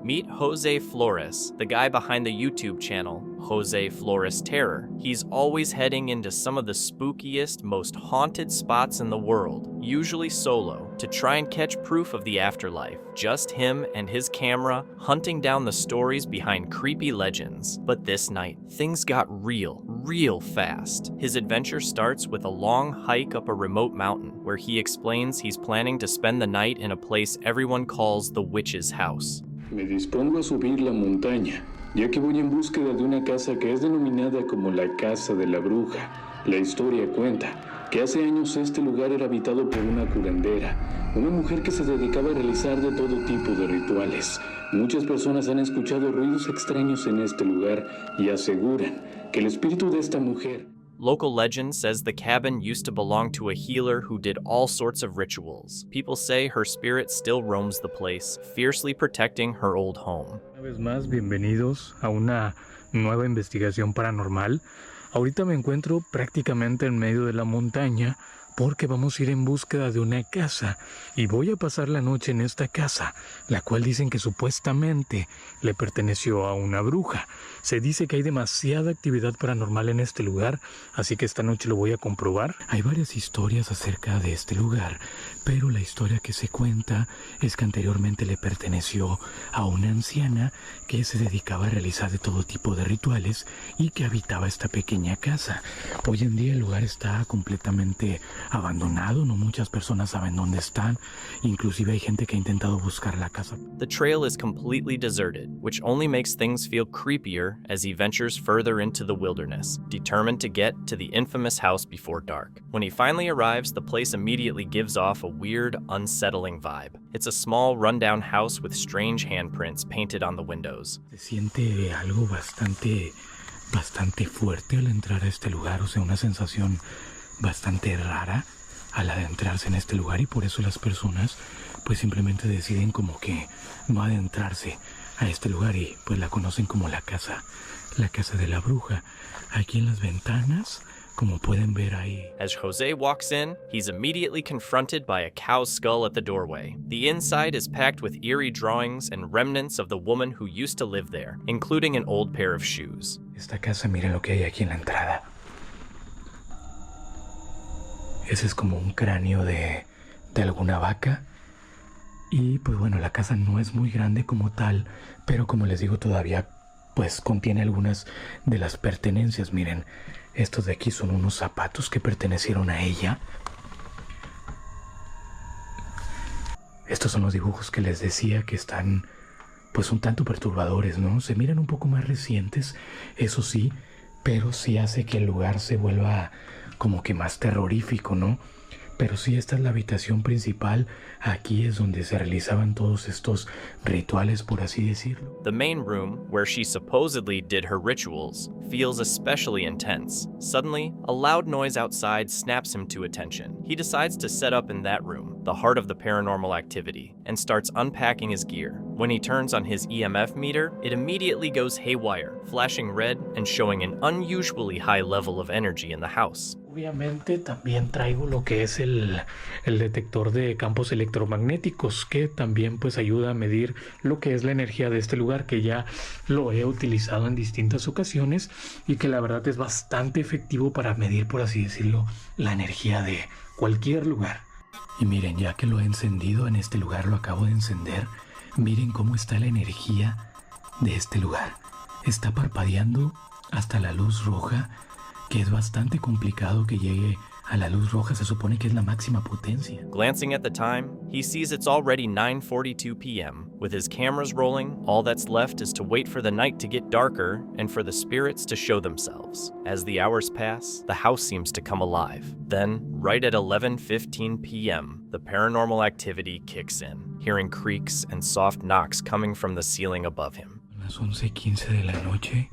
Meet Jose Flores, the guy behind the YouTube channel, Jose Flores Terror. He's always heading into some of the spookiest, most haunted spots in the world, usually solo, to try and catch proof of the afterlife. Just him and his camera hunting down the stories behind creepy legends. But this night, things got real fast. His adventure starts with a long hike up a remote mountain where he explains he's planning to spend the night in a place everyone calls the witch's house. Me dispongo a subir la montaña, ya que voy en búsqueda de una casa que es denominada como la Casa de la Bruja. La historia cuenta que hace años este lugar era habitado por una curandera, una mujer que se dedicaba a realizar de todo tipo de rituales. Muchas personas han escuchado ruidos extraños en este lugar y aseguran que el espíritu de esta mujer. Local legend says the cabin used to belong to a healer who did all sorts of rituals. People say her spirit still roams the place, fiercely protecting her old home. Una vez más, bienvenidos a una nueva investigación paranormal. Ahorita me encuentro prácticamente en medio de la montaña porque vamos a ir en búsqueda de una casa y voy a pasar la noche en esta casa, la cual dicen que supuestamente le perteneció a una bruja. Se dice que hay demasiada actividad paranormal en este lugar, así que esta noche lo voy a comprobar. Hay varias historias acerca de este lugar, pero la historia que se cuenta es que anteriormente le perteneció a una anciana que se dedicaba a realizar de todo tipo de rituales y que habitaba esta pequeña casa. Hoy en día el lugar está completamente abandonado, no muchas personas saben dónde están, inclusive hay gente que ha intentado buscar la casa. The trail is completely deserted, which only makes things feel creepier as he ventures further into the wilderness, determined to get to the infamous house before dark. When he finally arrives, the place immediately gives off a weird, unsettling vibe. It's a small, rundown house with strange handprints painted on the windows. Se siente algo bastante fuerte al entrar a este lugar, o sea, una sensación bastante rara al adentrarse en este lugar, y por eso las personas pues simplemente deciden como que no adentrarse a este lugar y pues la conocen como la casa de la bruja. Aquí en las ventanas, como pueden ver ahí. As Jose walks in, he's immediately confronted by a cow's skull at the doorway. The inside is packed with eerie drawings and remnants of the woman who used to live there, including an old pair of shoes. Esta casa, miren lo que hay aquí en la entrada. Ese es como un cráneo de alguna vaca. Y pues bueno, la casa no es muy grande como tal, pero como les digo, todavía pues contiene algunas de las pertenencias. Miren, estos de aquí son unos zapatos que pertenecieron a ella. Estos son los dibujos que les decía que están pues un tanto perturbadores, ¿no? Se miran un poco más recientes, eso sí, pero sí hace que el lugar se vuelva como que más terrorífico, ¿no? Pero sí, esta es la habitación principal. Aquí es donde se realizaban todos estos rituales, por así decirlo. The main room, where she supposedly did her rituals, feels especially intense. Suddenly, a loud noise outside snaps him to attention. He decides to set up in that room, the heart of the paranormal activity, and starts unpacking his gear. When he turns on his EMF meter, it immediately goes haywire, flashing red and showing an unusually high level of energy in the house. Obviamente también traigo lo que es el detector de campos electromagnéticos, que también pues ayuda a medir lo que es la energía de este lugar, que ya lo he utilizado en distintas ocasiones y que la verdad es bastante efectivo para medir, por así decirlo, la energía de cualquier lugar. Y miren, ya que lo he encendido en este lugar, lo acabo de encender, miren cómo está la energía de este lugar. Está parpadeando hasta la luz roja, que es bastante complicado que llegue a la luz roja, se supone que es la máxima potencia. Glancing at the time, he sees it's already 9:42 p.m. With his cameras rolling, all that's left is to wait for the night to get darker and for the spirits to show themselves. As the hours pass, the house seems to come alive. Then, right at 11:15 p.m., the paranormal activity kicks in, hearing creaks and soft knocks coming from the ceiling above him. Las 11:15 de la noche.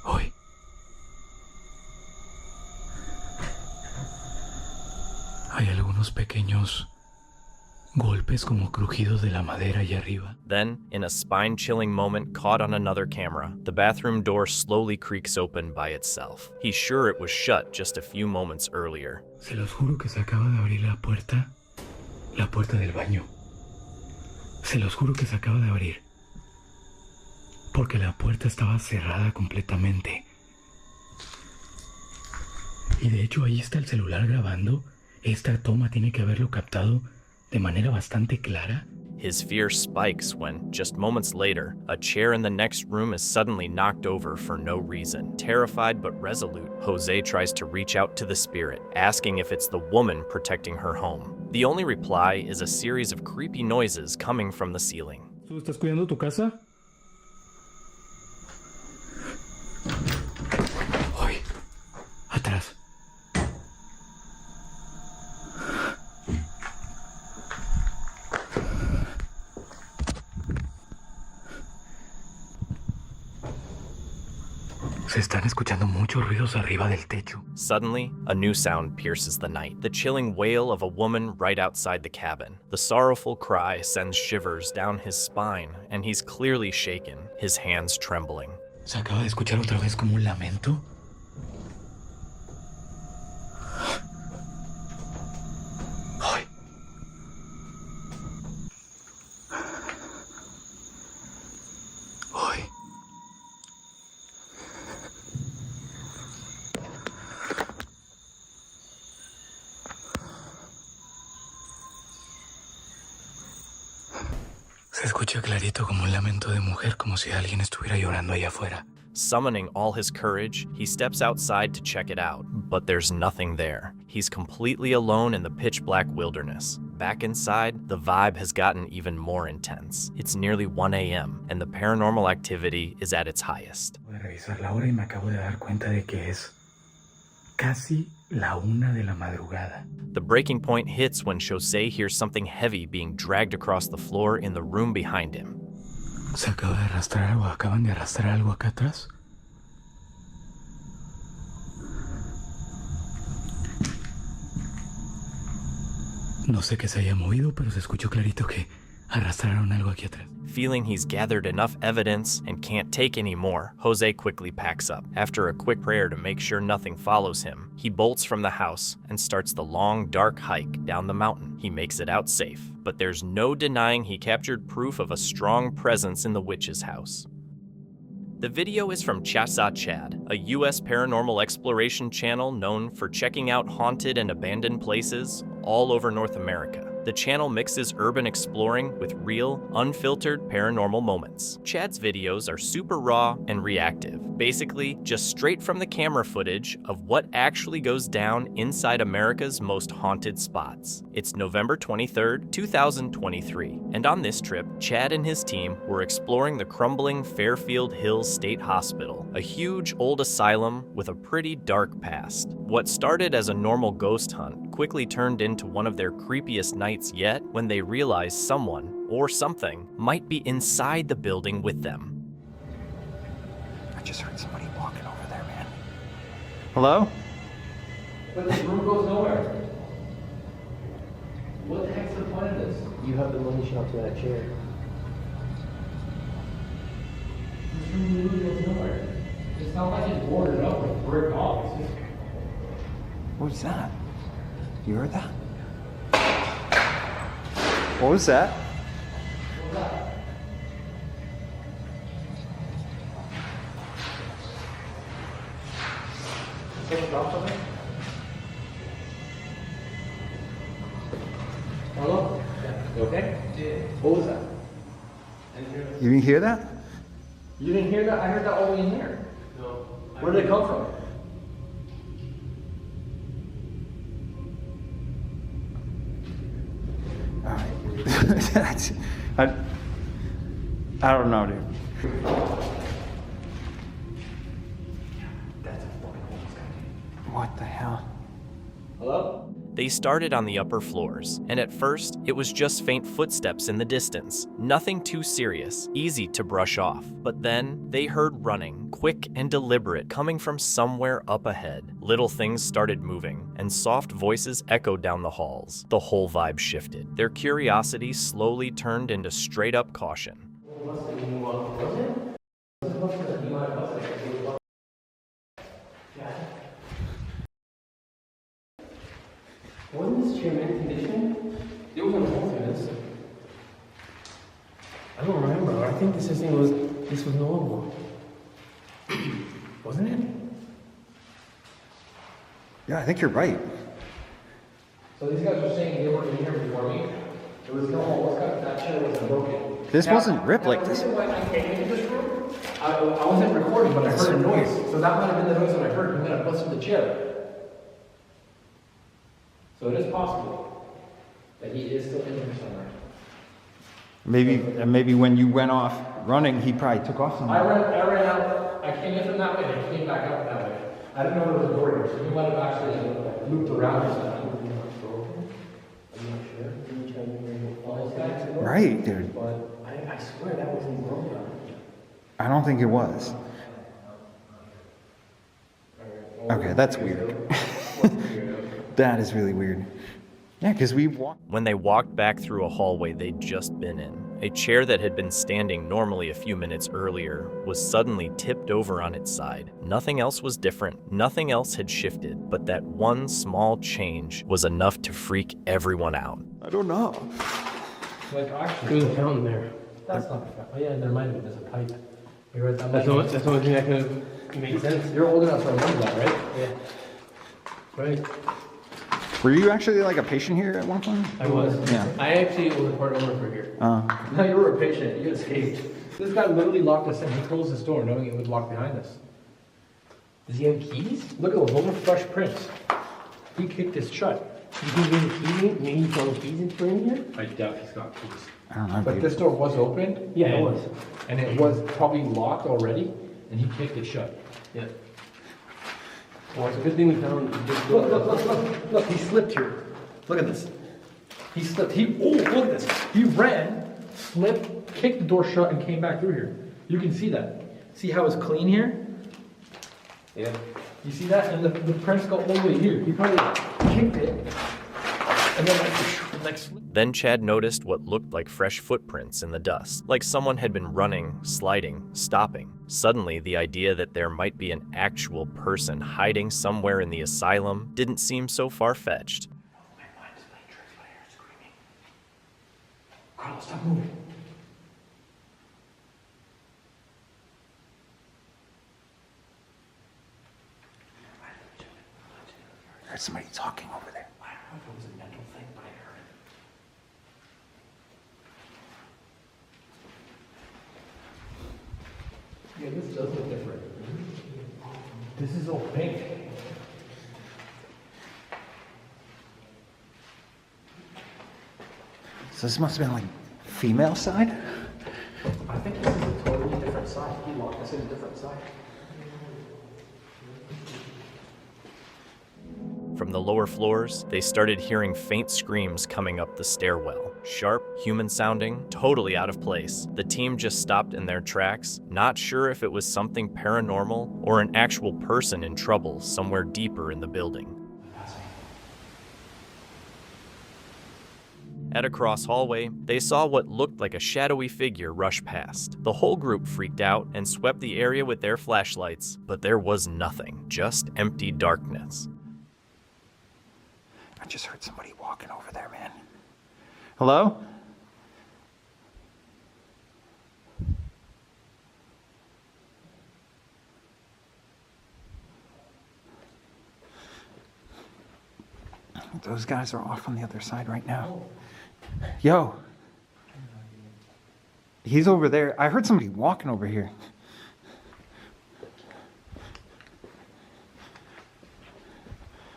Hoy. Hay algunos pequeños golpes como crujidos de la madera allá arriba. Then, in a spine-chilling moment caught on another camera, the bathroom door slowly creaks open by itself. He's sure it was shut just a few moments earlier. Se los juro que se acaba de abrir la puerta del baño. Se los juro que se acaba de abrir. Porque la puerta estaba cerrada completamente. Y de hecho ahí está el celular grabando. Esta toma tiene que haberlo captado de manera bastante clara. His fear spikes when, just moments later, a chair in the next room is suddenly knocked over for no reason. Terrified but resolute, Jose tries to reach out to the spirit, asking if it's the woman protecting her home. The only reply is a series of creepy noises coming from the ceiling. ¿Tú estás cuidando tu casa? Hoy, atrás. Se están escuchando muchos ruidos arriba del techo. Suddenly, a new sound pierces the night, the chilling wail of a woman right outside the cabin. The sorrowful cry sends shivers down his spine, and he's clearly shaken, his hands trembling. Se acaba de escuchar otra vez como un lamento. Ay. Ay. Se escucha clarito como un lamento de mujer, como si alguien estuviera llorando allá afuera. Summoning all his courage, he steps outside to check it out, but there's nothing there. He's completely alone in the pitch-black wilderness. Back inside, the vibe has gotten even more intense. It's nearly 1 a.m., and the paranormal activity is at its highest. Voy a revisar la hora y me acabo de dar cuenta de que es casi la 1 de la madrugada. The breaking point hits when Jose hears something heavy being dragged across the floor in the room behind him. ¿Se acaba de arrastrar algo? ¿Acaban de arrastrar algo acá atrás? No sé qué se haya movido, pero se escuchó clarito que arrastraron algo aquí atrás. Feeling he's gathered enough evidence and can't take any more, Jose quickly packs up. After a quick prayer to make sure nothing follows him, he bolts from the house and starts the long, dark hike down the mountain. He makes it out safe, but there's no denying he captured proof of a strong presence in the witch's house. The video is from Chateau, a U.S. paranormal exploration channel known for checking out haunted and abandoned places all over North America. The channel mixes urban exploring with real, unfiltered paranormal moments. Chad's videos are super raw and reactive, basically just straight from the camera footage of what actually goes down inside America's most haunted spots. It's November 23rd, 2023, and on this trip, Chad and his team were exploring the crumbling Fairfield Hills State Hospital, a huge old asylum with a pretty dark past. What started as a normal ghost hunt quickly turned into one of their creepiest nights yet when they realized someone, or something, might be inside the building with them. I just heard somebody walking over there, man. Hello? But this room goes nowhere. What the heck's the point of this? You have the money shot to that chair. This room really goes nowhere. It's not like it's boarded up with brick walls. What was that? You heard that? What was that? Someone dropped something? Hello? You okay? Yeah. What was that? You didn't hear that? You didn't hear that? I heard that all the way in here. No. Where did it come from? I don't know, dude. What the hell? Hello? They started on the upper floors, and at first, it was just faint footsteps in the distance. Nothing too serious, easy to brush off. But then, they heard running, quick and deliberate, coming from somewhere up ahead. Little things started moving, and soft voices echoed down the halls. The whole vibe shifted. Their curiosity slowly turned into straight-up caution. Wasn't this chair mint condition? It was on hold for this. I don't remember. I think this was normal. Wasn't it? Yeah, I think you're right. So these guys were saying they were in here before me. It was normal. That chair wasn't broken. This wasn't ripped like this. The reason why I came into this room, I wasn't recording, but I heard a noise. So that might have been the noise that I heard, and then I busted the chair. So it is possible that he is still in here somewhere. Maybe when you went off running, he probably took off somewhere. I ran out. I came in from that way, and I came back out that way. I didn't know there was a door here, so he might have actually looped around or something. Right, dude. But I swear that wasn't broken. I don't think it was. Okay, that's weird. That is really weird. Yeah, because we walked. When they walked back through a hallway they'd just been in, a chair that had been standing normally a few minutes earlier was suddenly tipped over on its side. Nothing else was different. Nothing else had shifted, but that one small change was enough to freak everyone out. I don't know. Like, actually, there's a fountain there. That's not a fountain. Oh, yeah, there might have been. There's a pipe. You're right. That's the only thing that could have made sense. You're old enough to remember that, right? Yeah. Right. Were you actually like a patient here at one point? I was. Yeah. I actually was a part owner for here. No, you were a patient. You escaped. This guy literally locked us in. He closed his door knowing it would lock behind us. Does he have keys? Look at those. Those are fresh prints. He kicked it shut. You think maybe he's throwing keys into in here? I doubt he's got keys. I don't know. But this door was open? Yeah, it was. And it was probably locked already, and he kicked it shut. Yeah. Well, it's a good thing we found this door. Look, he slipped here. Look at this. He slipped. Look at this. He ran, slipped, kicked the door shut, and came back through here. You can see that. See how it's clean here? Yeah. You see that? And the prints go all the way here. He probably kicked it, and then Then Chad noticed what looked like fresh footprints in the dust, like someone had been running, sliding, stopping. Suddenly, the idea that there might be an actual person hiding somewhere in the asylum didn't seem so far-fetched. Carlos, stop moving. I heard somebody talking over there. I don't know if it was a mental thing, but I heard it. Yeah, this does look different. This is all pink. So this must have been like female side? I think this is a totally different side. He locked us in a different side. From the lower floors, they started hearing faint screams coming up the stairwell. Sharp, human-sounding, totally out of place. The team just stopped in their tracks, not sure if it was something paranormal or an actual person in trouble somewhere deeper in the building. At a cross hallway, they saw what looked like a shadowy figure rush past. The whole group freaked out and swept the area with their flashlights, but there was nothing, just empty darkness. I just heard somebody walking over there, man. Hello? Those guys are off on the other side right now. Yo. He's over there. I heard somebody walking over here.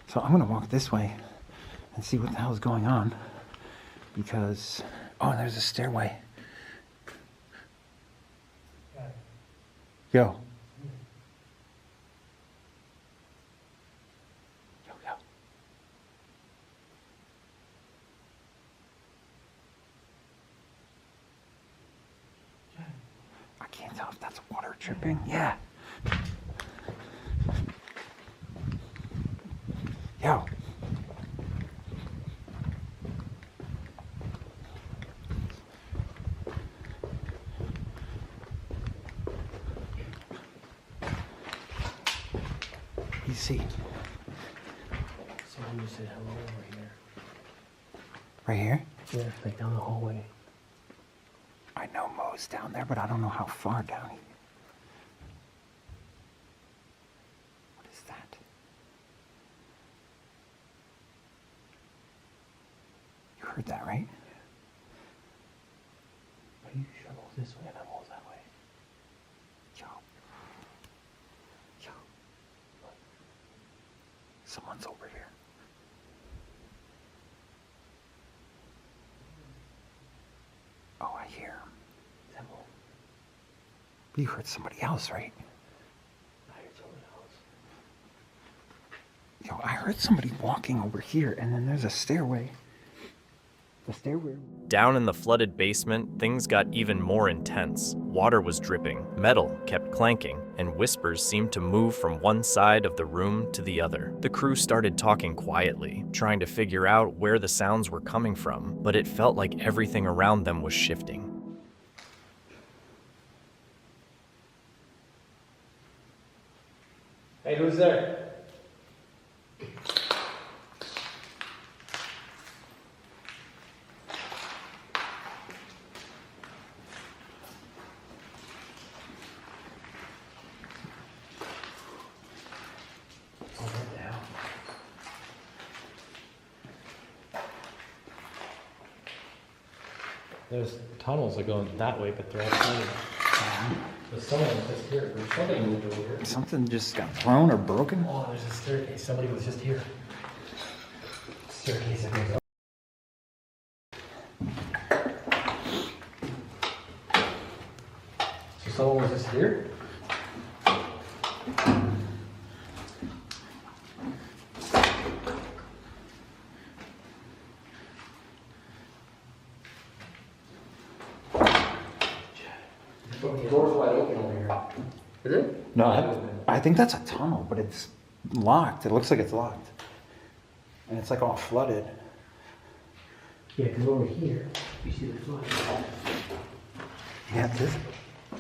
So I'm going to walk this way and see what the hell is going on. Because, oh, there's a stairway. Yo. I can't tell if that's water dripping. Yeah. Yo. You see? Someone just said hello over here. Right here? Yeah, like down the hallway. I know Mo's down there, but I don't know how far down. What is that? You heard that, right? Maybe shovels this way and I'm all that way. Yo. Yo. Someone's over here. Oh, I hear him. You heard somebody else, right? I heard someone else. Yo, I heard somebody walking over here, and then there's a stairway. The stairway. Down in the flooded basement, things got even more intense. Water was dripping, metal kept clanking, and whispers seemed to move from one side of the room to the other. The crew started talking quietly, trying to figure out where the sounds were coming from, but it felt like everything around them was shifting. Hey, who's there? Oh, what the hell? There's tunnels that go that way, but they're all flooded. There's someone just here. There's somebody moved over here. Something just got thrown or broken? Oh, there's a staircase. Somebody was just here. staircase that goes up. So someone was just here? The door's wide open over here. Is it? No, I think that's a tunnel, but it's locked. It looks like it's locked. And it's like all flooded. Yeah, because over here, you see the flood. Yeah,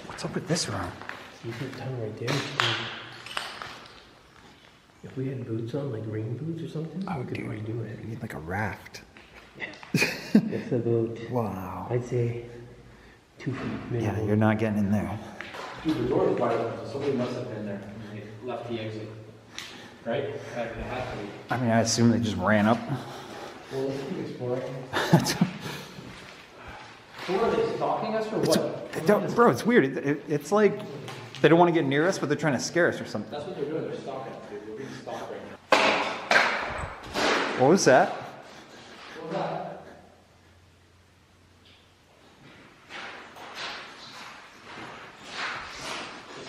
what's up with this room? You see the tunnel right there? If we had boots on, like rain boots or something, we could probably do it. You need like a raft. It's about, wow. I'd say 2 feet minimum. Yeah, you're not getting in there. Dude, the door is wide open, so somebody must have been there and they left the exit. Right? It had to be. I mean, I assume they just ran up. Well, let's keep exploring. So are they stalking us or what? Bro, it's weird. It's like they don't want to get near us, but they're trying to scare us or something. That's what they're doing. They're stalking us, dude. We're being stalked right now. What was that? What was that?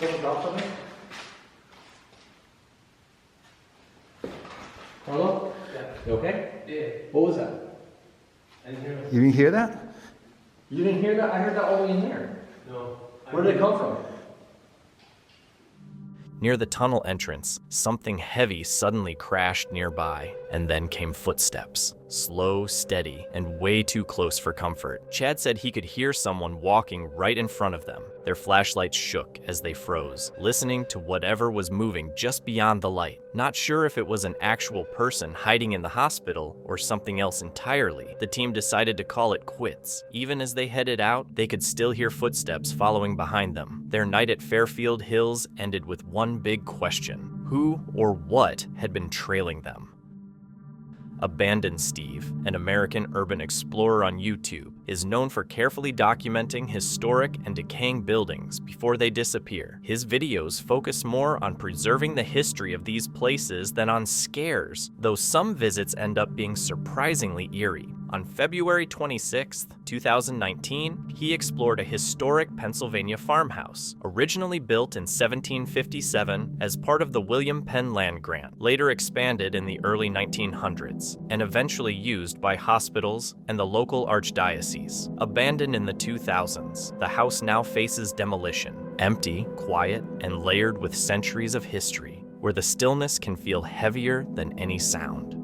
Did someone drop something? Hello? Yeah. You okay? Yeah. What was that? I didn't hear that. You didn't hear that? You didn't hear that? I heard that all the way in there. No. Where did it come from? Near the tunnel entrance, something heavy suddenly crashed nearby, and then came footsteps. Slow, steady, and way too close for comfort. Chad said he could hear someone walking right in front of them. Their flashlights shook as they froze, listening to whatever was moving just beyond the light. Not sure if it was an actual person hiding in the hospital or something else entirely. The team decided to call it quits. Even as they headed out, they could still hear footsteps following behind them. Their night at Fairfield Hills ended with one big question: who or what had been trailing them? Abandoned Steve, an American urban explorer on YouTube, is known for carefully documenting historic and decaying buildings before they disappear. His videos focus more on preserving the history of these places than on scares, though some visits end up being surprisingly eerie. On February 26, 2019, he explored a historic Pennsylvania farmhouse, originally built in 1757 as part of the William Penn Land Grant, later expanded in the early 1900s, and eventually used by hospitals and the local archdiocese. Abandoned in the 2000s, the house now faces demolition, empty, quiet, and layered with centuries of history, where the stillness can feel heavier than any sound.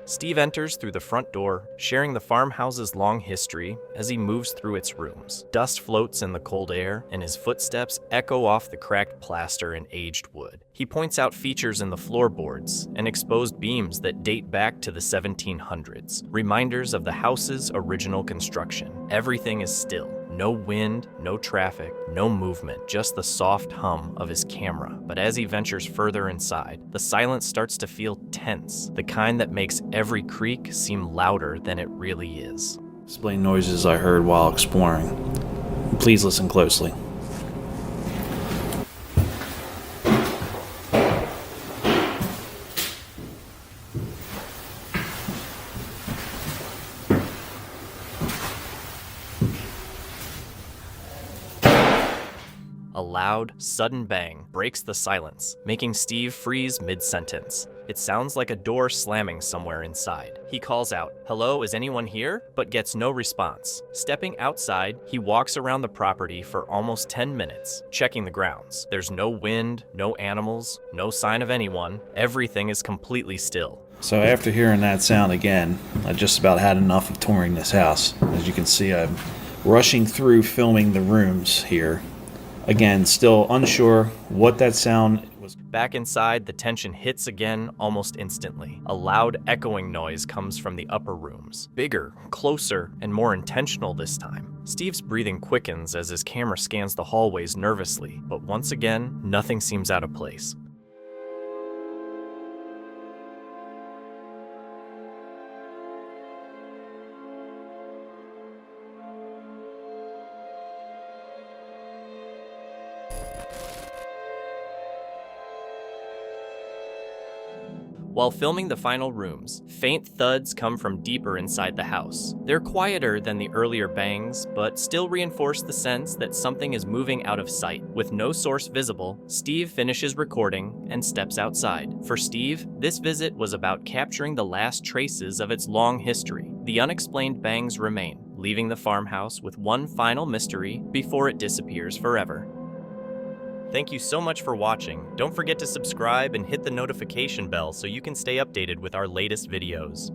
Steve enters through the front door, sharing the farmhouse's long history as he moves through its rooms. Dust floats in the cold air, and his footsteps echo off the cracked plaster and aged wood. He points out features in the floorboards and exposed beams that date back to the 1700s, reminders of the house's original construction. Everything is still. No wind, no traffic, no movement, just the soft hum of his camera. But as he ventures further inside, the silence starts to feel tense, the kind that makes every creak seem louder than it really is. Explain noises I heard while exploring. Please listen closely. A loud, sudden bang breaks the silence, making Steve freeze mid-sentence. It sounds like a door slamming somewhere inside. He calls out, "Hello, is anyone here?" but gets no response. Stepping outside, he walks around the property for almost 10 minutes, checking the grounds. There's no wind, no animals, no sign of anyone. Everything is completely still. So after hearing that sound again, I just about had enough of touring this house. As you can see, I'm rushing through filming the rooms here. Again, still unsure what that sound was. Back inside, the tension hits again almost instantly. A loud echoing noise comes from the upper rooms. Bigger, closer, and more intentional this time. Steve's breathing quickens as his camera scans the hallways nervously, but once again, nothing seems out of place. While filming the final rooms, faint thuds come from deeper inside the house. They're quieter than the earlier bangs, but still reinforce the sense that something is moving out of sight. With no source visible, Steve finishes recording and steps outside. For Steve, this visit was about capturing the last traces of its long history. The unexplained bangs remain, leaving the farmhouse with one final mystery before it disappears forever. Thank you so much for watching. Don't forget to subscribe and hit the notification bell so you can stay updated with our latest videos.